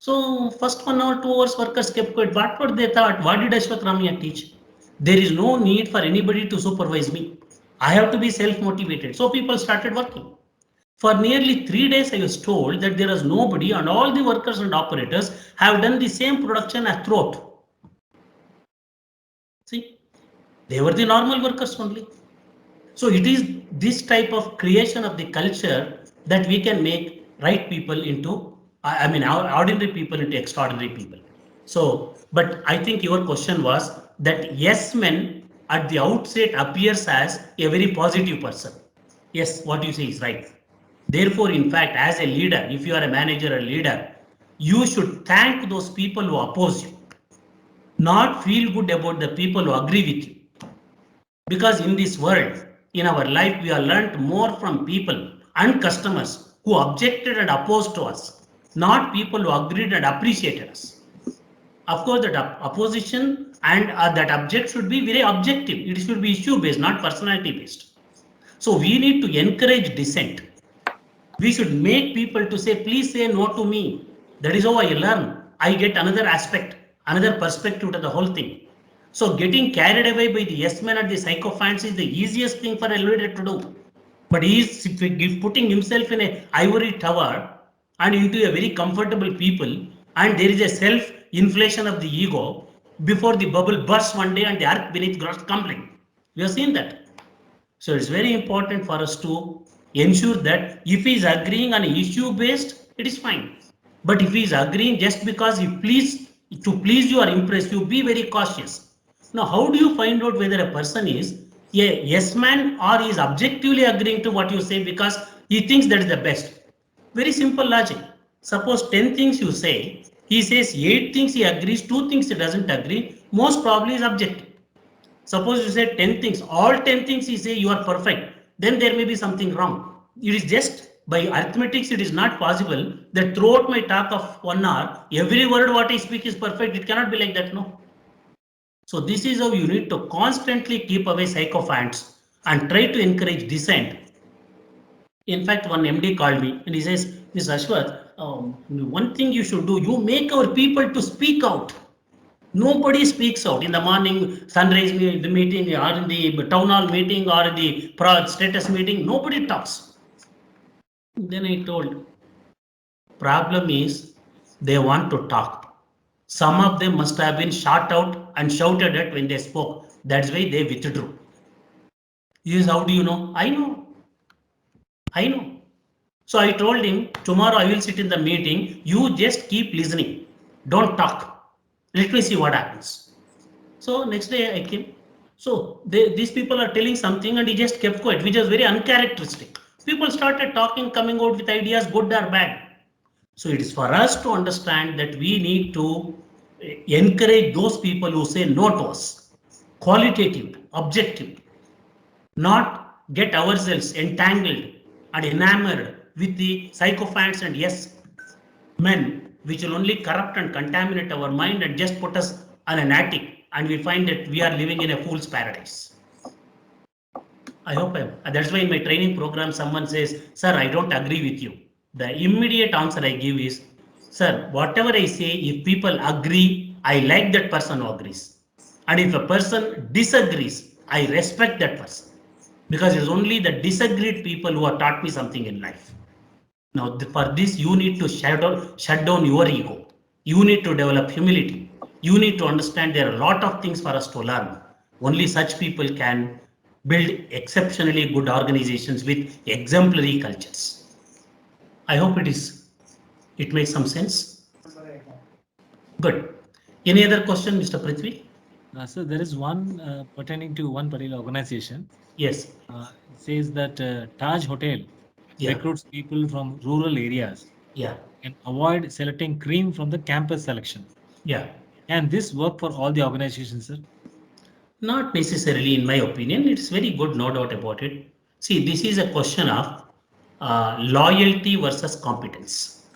So first 1 or 2 hours workers kept quiet. What they thought? What did Ashwath Ramaiah teach? There is no need for anybody to supervise me. I have to be self-motivated. So people started working. For nearly 3 days, I was told that there is nobody and all the workers and operators have done the same production as throughout. See, they were the normal workers only. So it is this type of creation of the culture that we can make right people into, I mean, ordinary people into extraordinary people. So, but I think your question was that yes men at the outset appears as a very positive person. Yes, what you say is right. Therefore, in fact, as a leader, if you are a manager or leader, you should thank those people who oppose you, not feel good about the people who agree with you. Because in this world, in our life, we have learnt more from people and customers who objected and opposed to us, not people who agreed and appreciated us. Of course, that opposition and that object should be very objective. It should be issue based, not personality based. So we need to encourage dissent. We should make people to say, please say no to me. That is how I learn. I get another aspect, another perspective to the whole thing. So getting carried away by the yes men and the sycophants is the easiest thing for a leader to do. But he is putting himself in a ivory tower and into a very comfortable people, and there is a self-inflation of the ego before the bubble bursts one day and the earth beneath grows crumbling. We have seen that. So it's very important for us to ensure that if he is agreeing on an issue based, it is fine. But if he is agreeing just because he to please you or impress you, be very cautious. Now, how do you find out whether a person is a yes man or is objectively agreeing to what you say because he thinks that is the best? Very simple logic. Suppose 10 things you say, he says 8 things he agrees, 2 things he doesn't agree, most probably is objective. Suppose you say 10 things, all 10 things you say you are perfect, then there may be something wrong. It is just by arithmetics, it is not possible that throughout my talk of 1 hour, every word what I speak is perfect. It cannot be like that, no. So this is how you need to constantly keep away sycophants and try to encourage dissent. In fact, one MD called me and he says, Ms. Ashwath, one thing you should do, you make our people to speak out. Nobody speaks out in the morning, sunrise the meeting, or in the town hall meeting, or in the status meeting. Nobody talks. Then I told, problem is they want to talk. Some of them must have been shot out and shouted at when they spoke. That's why they withdrew. Yes, how do you know? I know. I know. So I told him, tomorrow I will sit in the meeting. You just keep listening. Don't talk. Let me see what happens. So next day I came. So these people are telling something and he just kept quiet, which was very uncharacteristic. People started talking, coming out with ideas, good or bad. So it is for us to understand that we need to encourage those people who say no to us, qualitative, objective, not get ourselves entangled and enamored with the sycophants and yes men, which will only corrupt and contaminate our mind and just put us on an attic, and we find that we are living in a fool's paradise. I hope that's why in my training program someone says, sir, I don't agree with you. The immediate answer I give is, sir, whatever I say, if people agree, I like that person who agrees. And if a person disagrees, I respect that person. Because it's only the disagreed people who have taught me something in life. Now, for this, you need to shut down your ego. You need to develop humility. You need to understand there are a lot of things for us to learn. Only such people can build exceptionally good organizations with exemplary cultures. I hope it makes some sense. Good. Any other question, Mr. Prithvi? So there is one pertaining to one particular organization. Yes. It says that Taj Hotel recruits people from rural areas. Yeah. And avoid selecting cream from the campus selection. Yeah. And this work for all the organizations, sir? Not necessarily, in my opinion. It's very good, no doubt about it. See, this is a question of loyalty versus competence.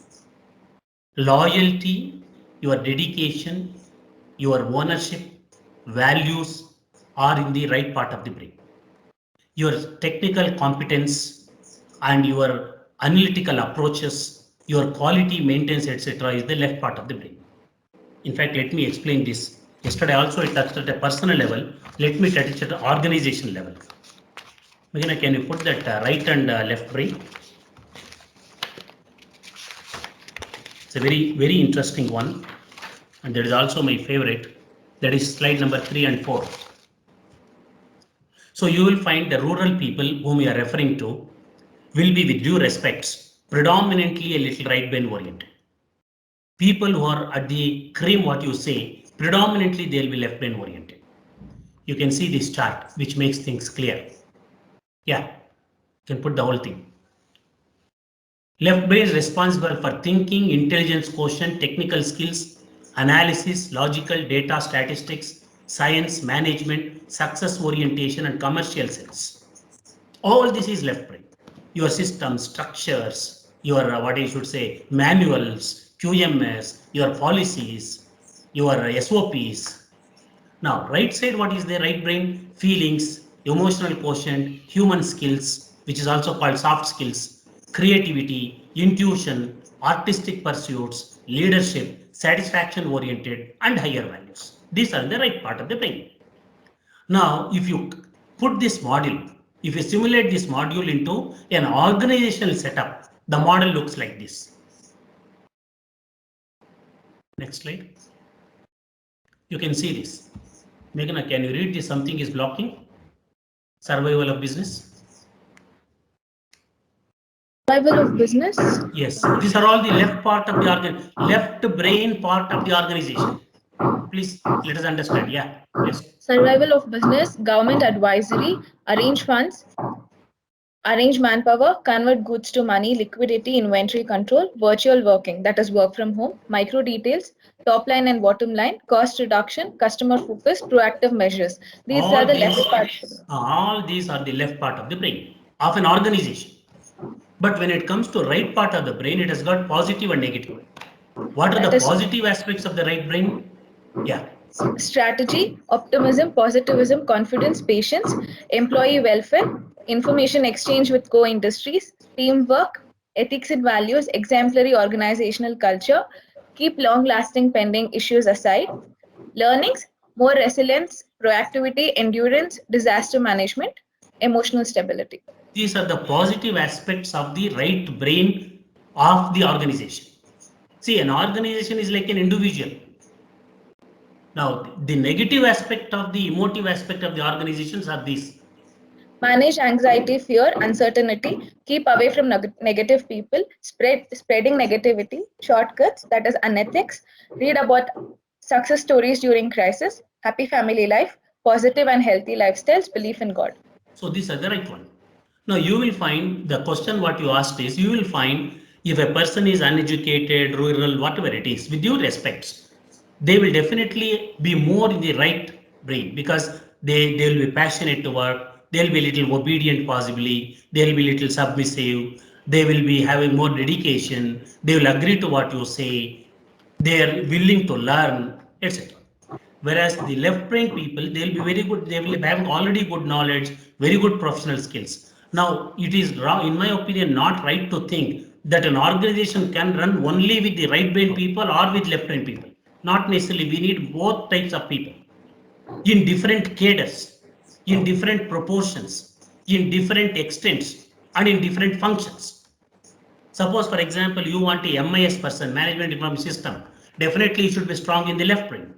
Loyalty, your dedication, your ownership, values are in the right part of the brain. Your technical competence and your analytical approaches, your quality maintenance, etc., is the left part of the brain. In fact, let me explain this. Yesterday also I touched at a personal level. Let me touch it at the organization level. Again, can you put that right and left brain? It's a very, very interesting one. And that is also my favorite. That is slide number 3 and 4. So you will find the rural people whom we are referring to will be, with due respects, predominantly a little right brain oriented. People who are at the cream, what you say, predominantly they'll be left brain oriented. You can see this chart, which makes things clear. Yeah, you can put the whole thing. Left brain is responsible for thinking, intelligence quotient, technical skills, analysis, logical data, statistics, science, management, success orientation, and commercial sense. All this is left brain. Your systems, structures, your what I should say, manuals, QMS, your policies, your SOPs. Now, right side, what is the right brain? Feelings, emotional quotient, human skills, which is also called soft skills, creativity, intuition, artistic pursuits, leadership, satisfaction oriented, and higher values. These are the right part of the brain. Now, if you put this module, if you simulate this module into an organizational setup, the model looks like this. Next slide. You can see this. Meghana, can you read this? Something is blocking. Survival of business. Survival of business? Yes, these are all the left part of the left brain part of the organization. Please let us understand. Yeah, please. Survival of business, government advisory, arrange funds, Arrange manpower, convert goods to money, liquidity, inventory control, virtual working, that is work from home, micro details, top line and bottom line, cost reduction, customer focus, proactive measures. These are the left parts. All these are the left part of the brain of an organization. But when it comes to right part of the brain, it has got positive and negative. What are the positive aspects of the right brain? Yeah. Strategy, optimism, positivism, confidence, patience, employee welfare, information exchange with co-industries, teamwork, ethics and values, exemplary organizational culture, keep long-lasting pending issues aside, learnings, more resilience, proactivity, endurance, disaster management, emotional stability. These are the positive aspects of the right brain of the organization. See, an organization is like an individual. Now, the negative aspect of the emotive aspect of the organizations are these. Manage anxiety, fear, uncertainty. Keep away from negative people. Spreading negativity. Shortcuts, that is unethics. Read about success stories during crisis. Happy family life. Positive and healthy lifestyles. Belief in God. So these are the right one. Now you will find the question what you asked is you will find if a person is uneducated, rural, whatever it is, with due respects, they will definitely be more in the right brain because they will be passionate to work, they'll be a little obedient possibly, they'll be a little submissive, they will be having more dedication, they will agree to what you say, they are willing to learn, etc. Whereas the left brain people, they'll be very good, they will have already good knowledge, very good professional skills. Now, it is wrong, in my opinion, not right to think that an organization can run only with the right brain people or with left brain people. Not necessarily, we need both types of people in different cadres, in different proportions, in different extents, and in different functions. Suppose, for example, you want a MIS person, management information system, definitely you should be strong in the left brain.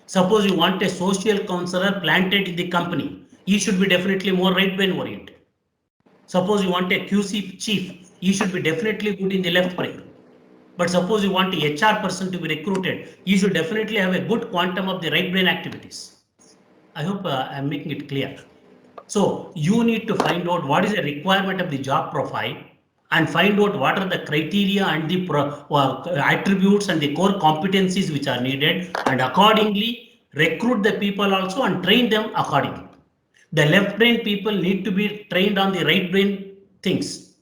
Suppose you want a social counselor planted in the company, he should be definitely more right brain oriented. Suppose you want a QC chief, he should be definitely good in the left brain. But suppose you want a HR person to be recruited, you should definitely have a good quantum of the right brain activities. I hope I'm making it clear. So you need to find out what is the requirement of the job profile and find out what are the criteria and the attributes and the core competencies which are needed, and accordingly recruit the people also and train them accordingly. The left brain people need to be trained on the right brain things.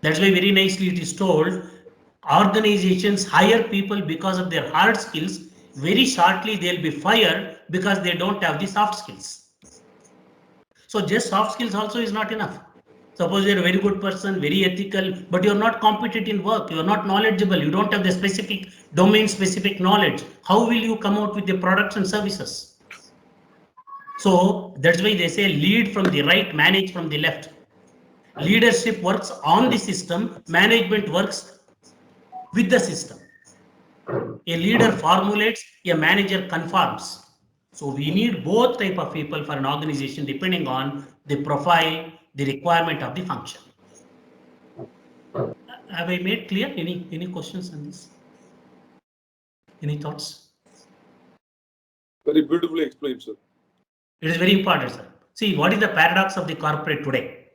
That's why very nicely it is told organizations hire people because of their hard skills. Very shortly they'll be fired because they don't have the soft skills. So just soft skills also is not enough. Suppose you're a very good person, very ethical, but you're not competent in work, you're not knowledgeable, you don't have the specific domain specific knowledge. How will you come out with the products and services? So that's why they say lead from the right, manage from the left. Leadership works on the system, management works with the system. A leader formulates, a manager conforms. So we need both type of people for an organization depending on the profile, the requirement of the function. Have I made clear? Any questions on this? Any thoughts? Very beautifully explained, sir. It is very important, sir. See, what is the paradox of the corporate today?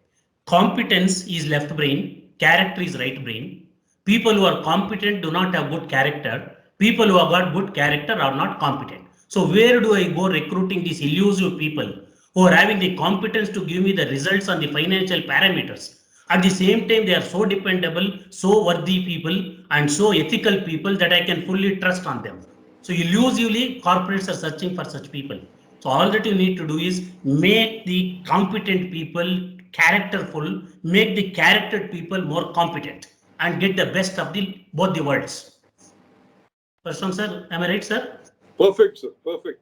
Competence is left brain, character is right brain. People who are competent do not have good character. People who have got good character are not competent. So where do I go recruiting these elusive people who are having the competence to give me the results on the financial parameters? At the same time, they are so dependable, so worthy people and so ethical people that I can fully trust on them. So elusively, corporates are searching for such people. So all that you need to do is make the competent people characterful, make the charactered people more competent and get the best of both the worlds. First one, sir, am I right, sir? Perfect, sir, perfect.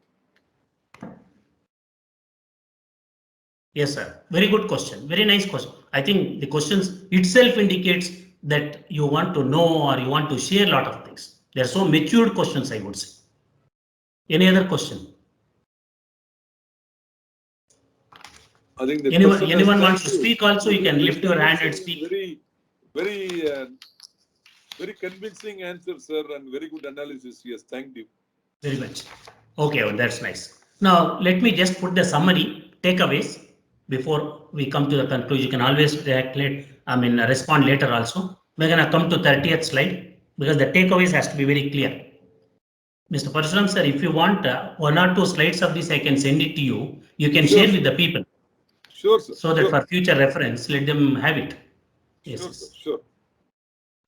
Yes, sir. Very good question. Very nice question. I think the questions itself indicates that you want to know or you want to share a lot of things. They are so matured questions, I would say. Any other question? I think the anyone wants to speak also, you can lift your hand and speak. Very convincing answer, sir, and very good analysis. Yes, thank you. Very much. Okay, well, that's nice. Now, let me just put the summary takeaways. before we come to the conclusion. You can always respond later also. We're going to come to 30th slide because the takeaways has to be very clear. Mr. Parsuram sir, if you want 1 or 2 slides of this, I can send it to you. You can Sure, share with the people. Sure, sir. So that sure. for future reference, let them have it. Yes. Sure, sir. Sure.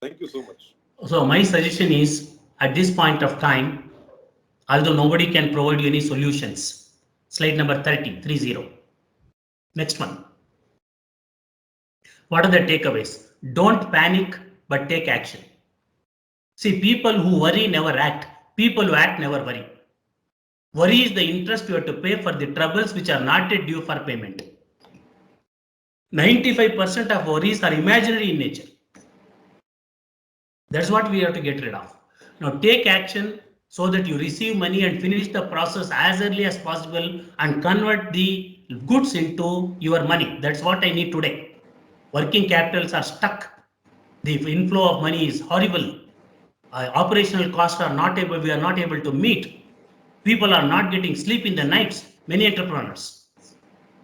Thank you so much. So my suggestion is, at this point of time, although nobody can provide you any solutions, slide number 30. Next one. What are the takeaways? Don't panic, but take action. See, people who worry never act. People who act never worry. Worry is the interest you have to pay for the troubles which are not yet due for payment. 95% of worries are imaginary in nature. That's what we have to get rid of. Now take action so that you receive money and finish the process as early as possible and convert the goods into your money. That's what I need today. Working capitals are stuck. The inflow of money is horrible. Operational costs are not able, we are not able to meet. People are not getting sleep in the nights, many entrepreneurs.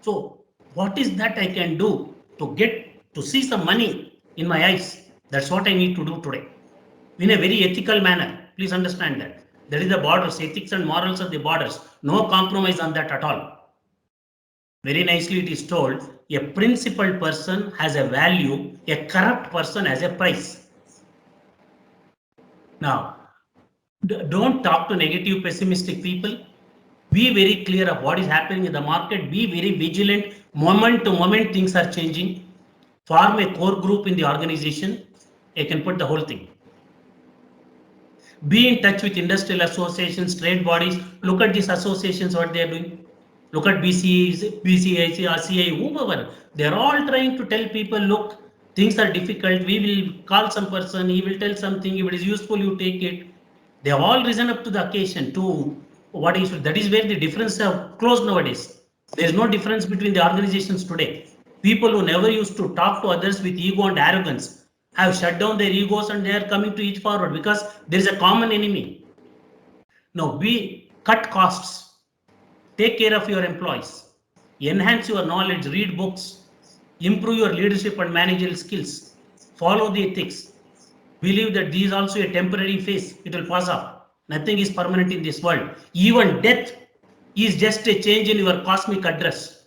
So what is that I can do to get to see some money in my eyes? That's what I need to do today. In a very ethical manner. Please understand that. That is the borders, ethics and morals of the borders. No compromise on that at all. Very nicely it is told, a principled person has a value, a corrupt person has a price. Now, don't talk to negative, pessimistic people. Be very clear of what is happening in the market. Be very vigilant. Moment to moment, things are changing. Form a core group in the organization. I can put the whole thing. Be in touch with industrial associations, trade bodies. Look at these associations, what they are doing. Look at BCIC, RCI, whoever. They are all trying to tell people, look, things are difficult. We will call some person. He will tell something. If it is useful, you take it. They have all risen up to the occasion to what is. That is where the difference have closed nowadays. There is no difference between the organizations today. People who never used to talk to others with ego and arrogance have shut down their egos and they are coming to each forward because there is a common enemy. Now, we cut costs, take care of your employees, enhance your knowledge, read books, improve your leadership and managerial skills, follow the ethics. Believe that these also a temporary phase, it will pass off. Nothing is permanent in this world. Even death is just a change in your cosmic address.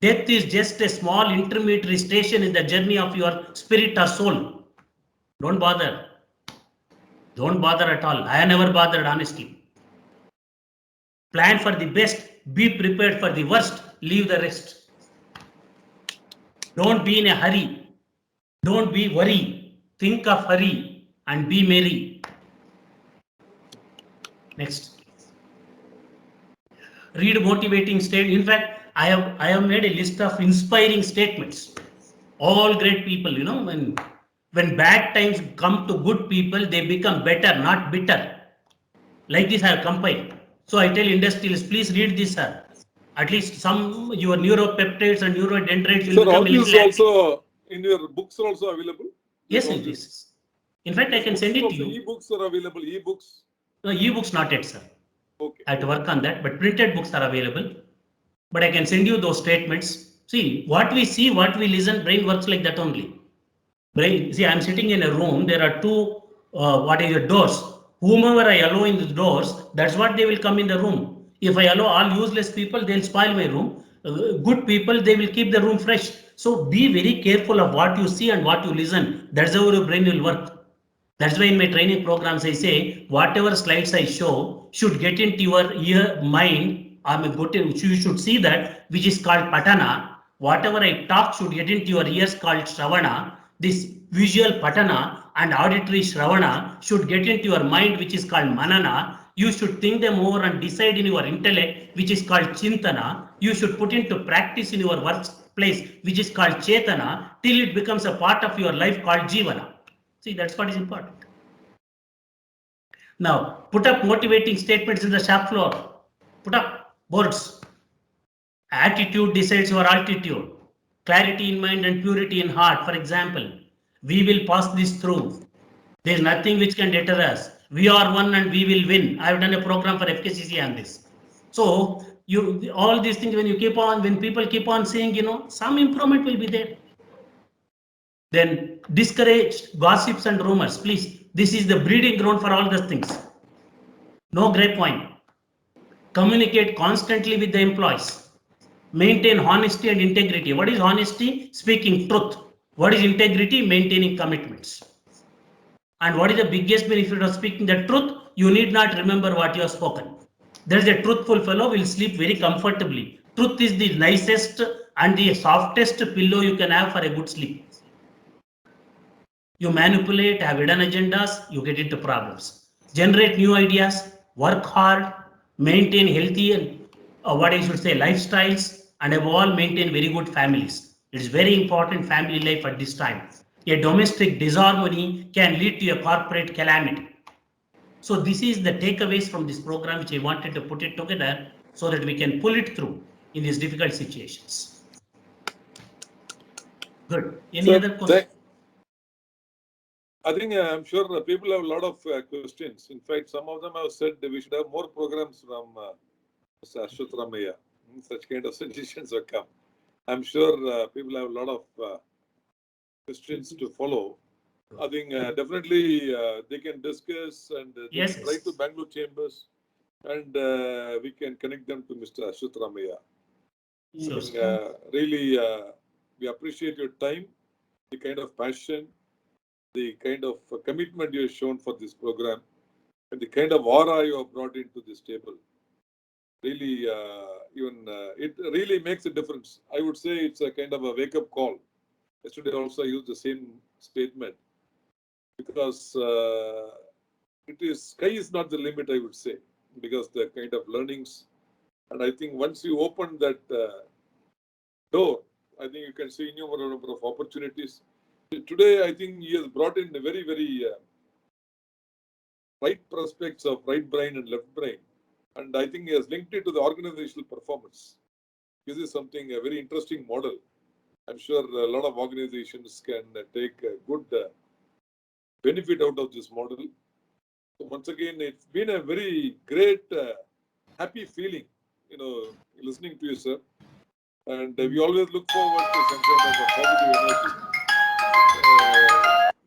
Death is just a small intermediary station in the journey of your spirit or soul. Don't bother. Don't bother at all. I have never bothered, honestly. Plan for the best. Be prepared for the worst. Leave the rest. Don't be in a hurry. Don't be worried. Think of hurry and be merry. Next. Read motivating statements. In fact, I have made a list of inspiring statements. All great people, you know, when bad times come to good people, they become better, not bitter. Like this, I have compiled. So I tell industrialists, please read this, sir. At least some your neuropeptides and neurodendrites will Sir, all become a these little also in your books are also available? Yes, All it these- is. In fact, I can send it to Also, you. E-books are available, e-books. No, e-books not yet, sir. Okay. I have to work on that, but printed books are available. But I can send you those statements. See, what we see, what we listen, brain works like that only. Brain, see, I'm sitting in a room, there are two, doors. Whomever I allow in the doors, that's what they will come in the room. If I allow all useless people, they'll spoil my room. Good people, they will keep the room fresh. So be very careful of what you see and what you listen. That's how your brain will work. That's why in my training programs, I say, whatever slides I show should get into your ear, mind. You should see that, which is called patana. Whatever I talk should get into your ears called shravana. This visual patana and auditory shravana should get into your mind, which is called manana. You should think them over and decide in your intellect, which is called chintana. You should put into practice in your workplace, which is called chetana, till it becomes a part of your life called jivana. See, that's what is important. Now, put up motivating statements in the shop floor. Put up boards. Attitude decides your altitude. Clarity in mind and purity in heart. For example, we will pass this through. There is nothing which can deter us. We are one and we will win. I have done a program for FKCC on this. So, all these things, when people keep on saying, some improvement will be there. Then discourage gossips and rumors. Please, this is the breeding ground for all those things. No grapevine. Communicate constantly with the employees. Maintain honesty and integrity. What is honesty? Speaking truth. What is integrity? Maintaining commitments. And what is the biggest benefit of speaking the truth? You need not remember what you have spoken. There is a truthful fellow will sleep very comfortably. Truth is the nicest and the softest pillow you can have for a good sleep. You manipulate, have hidden agendas, you get into problems. Generate new ideas, work hard, maintain healthy and lifestyles, and above all, maintain very good families. It is very important family life at this time. A domestic disharmony can lead to a corporate calamity. So this is the takeaways from this program, which I wanted to put it together so that we can pull it through in these difficult situations. Good. Any other questions? I think I'm sure people have a lot of questions. In fact, some of them have said we should have more programs from Mr. Ashwath Ramaiah. Such kind of suggestions have come. I'm sure people have a lot of questions to follow. I think definitely they can discuss and they can write to Bangalore Chambers, and we can connect them to Mr. Ashwath Ramaiah. Really, we appreciate your time, the kind of passion, the kind of commitment you have shown for this program, and the kind of aura you have brought into this table. Really, it really makes a difference. I would say it's a kind of a wake-up call. Yesterday also I used the same statement, because sky is not the limit, I would say, because the kind of learnings, and I think once you open that door, I think you can see innumerable number of opportunities. Today, I think he has brought in a very, very right prospects of right brain and left brain. And I think he has linked it to the organizational performance. This is something, a very interesting model. I'm sure a lot of organizations can take a good benefit out of this model. So once again, it's been a very great, happy feeling, listening to you, sir. And we always look forward to some kind of a positive energy.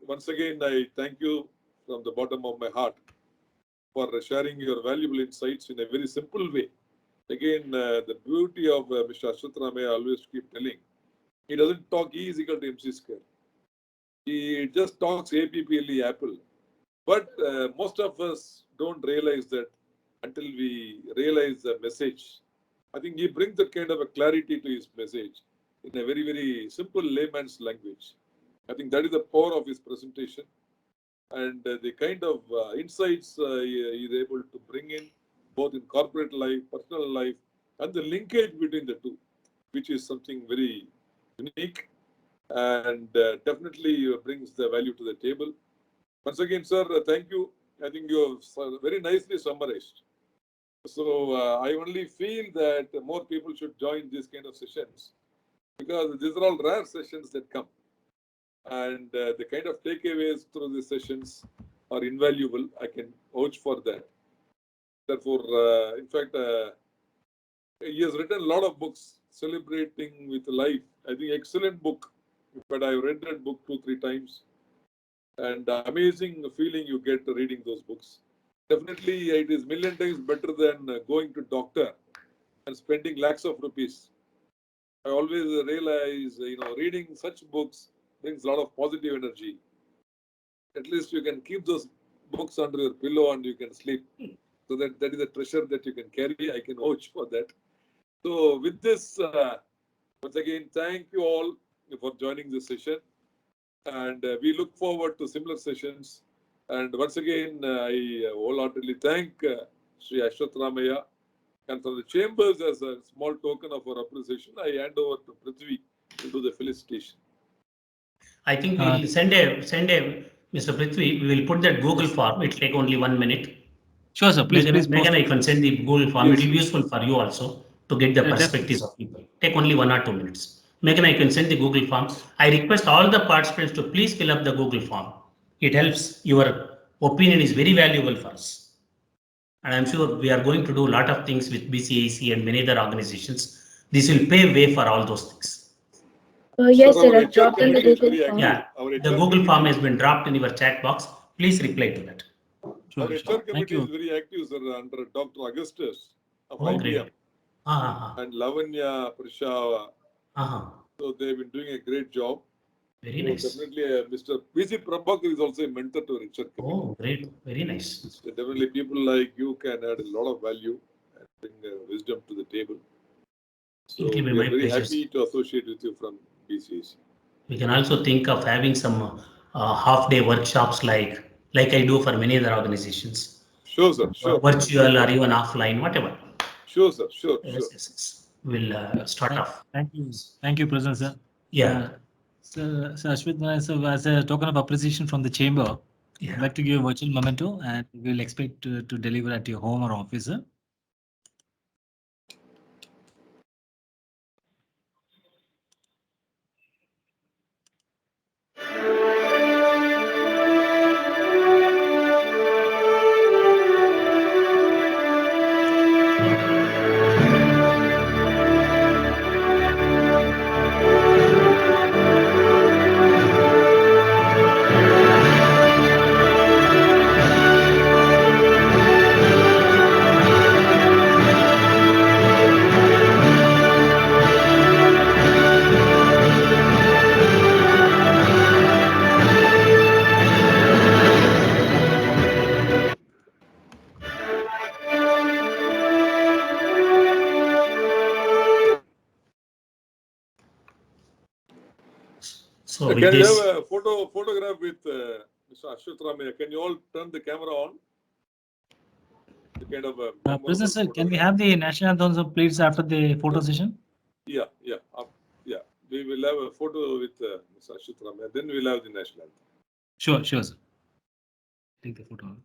Once again, I thank you from the bottom of my heart for sharing your valuable insights in a very simple way. Again, the beauty of Mr. Ashwath Ramaiah, I always keep telling, he doesn't talk E is equal to MC square. He just talks APPLE, Apple. But most of us don't realize that until we realize the message. I think he brings that kind of a clarity to his message in a very, very simple layman's language. I think that is the power of his presentation, and the kind of insights he is able to bring in, both in corporate life, personal life, and the linkage between the two, which is something very unique, and definitely brings the value to the table. Once again, sir, thank you. I think you have very nicely summarized. So I only feel that more people should join these kind of sessions, because these are all rare sessions that come. And the kind of takeaways through these sessions are invaluable. I can vouch for that. Therefore, in fact, he has written a lot of books celebrating with life. I think excellent book. But I've read that book 2-3 times. And amazing feeling you get reading those books. Definitely, it is million times better than going to doctor and spending lakhs of rupees. I always realize, reading such books brings a lot of positive energy. At least you can keep those books under your pillow and you can sleep. So that is a treasure that you can carry. I can vouch for that. So with this, once again, thank you all for joining this session. And we look forward to similar sessions. And once again, I wholeheartedly thank Sri Ashwath Ramaiah. And for the chambers, as a small token of our appreciation, I hand over to Prithvi to do the felicitation. I think we'll send a Mr. Prithvi, we will put that Google form. It'll take only 1 minute. Sure, sir. Please Megan, I can send the Google form. Yes. It will be useful for you also to get the perspectives of people. Take only 1 or 2 minutes. Megan, I can send the Google form. I request all the participants to please fill up the Google form. It helps. Your opinion is very valuable for us. And I'm sure we are going to do a lot of things with BCAC and many other organizations. This will pave way for all those things. Yes, Sir, sir. our I've HR dropped in the committee is Google very form. Yeah, Our the HR Google form committee- has been dropped in your chat box. Please reply to that. Our Sure, HR sure. Thank committee you. is very active, sir, under Dr. Augustus of Oh, great. IBM Uh-huh. and Lavanya Prasha. Uh-huh. So they've been doing a great job. Very So nice. definitely, Mr. P.C. Prabhakar is also a mentor to our HR committee. Oh, great. Very nice. So definitely, people like you can add a lot of value and bring wisdom to the table. So It will be we my are very pleasure. happy to associate with you from BCAC. We can also think of having some half-day workshops like I do for many other organizations. Sure, sir. Sure. Virtual or even offline, whatever. Sure, sir. Sure. Yes, Sure. yes, yes. We'll start off. Thank you. Thank you, President, sir. Yeah. So Ashwit, so as a token of appreciation from the chamber, I'd Yeah. like to give a virtual memento, and we'll expect to deliver at your home or office, sir. So Can with you this, have a photograph with Mr. Ashwat Ramaiah? Can you all turn the camera on? The kind of a President, sir, can we photograph. have the national anthems please after the photo session? Yeah. Yeah. We will have a photo with Mr. Ashwat Ramaiah. Then we'll have the national anthem. Sure, sir. Take the photo.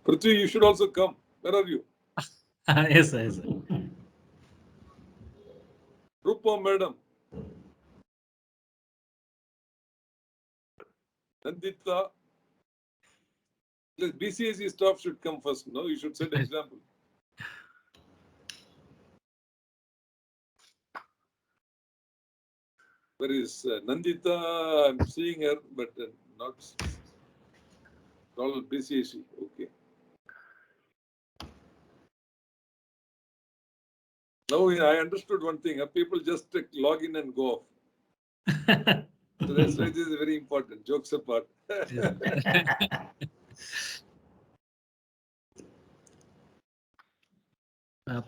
Prithvi, you should also come. Where are you? Yes, sir. Yes, sir. Rupa madam. Nandita. The BCAC staff should come first. No, you should set example. Where is Nandita? I'm seeing her, but not all BCAC. Okay. Now I understood one thing. People just log in and go off. So that's why this is very important. Jokes apart.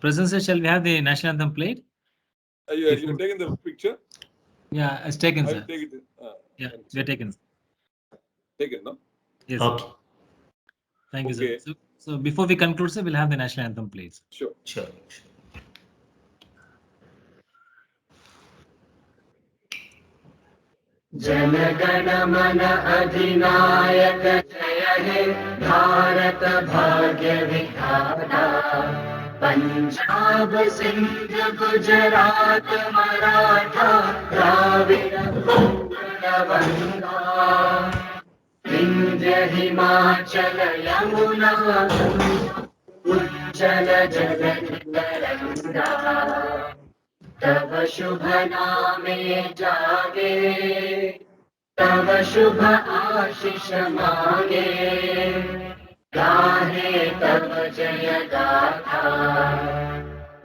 President, sir, shall we have the national anthem played? Are you taking the picture? Yeah, it's taken, I sir. will take it. Yeah, we are taken. Taken, no? Yes. Sir. okay, Thank you, Okay. sir. So before we conclude, sir, we'll have the national anthem, please. Sure. sure. जनगण मन अधिनायक जय हे भारत भाग्य विधाता पंजाब सिंध गुजरात मराठा द्राविड गंगा विंध्य हिमाचल यमुना उज्जल जगत तरंगा तव शुभ नामे जागे तव शुभ आशीष मांगे गाहे तव जय गाथा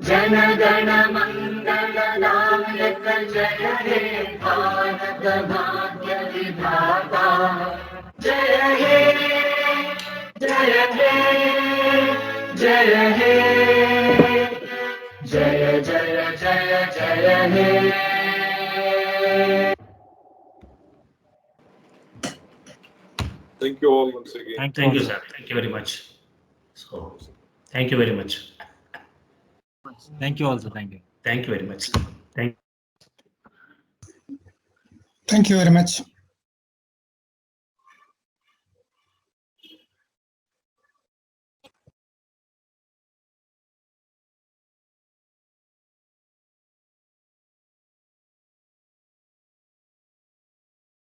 जन गण मंगल नायक जय हे भारत भाग्य विधाता जय हे जय हे जय हे जय जय जय जय हे Thank you all once again. Thank you, sir. Thank you very much. So, thank you very much. Thank you also. Thank you. Thank you very much. Thank you very much.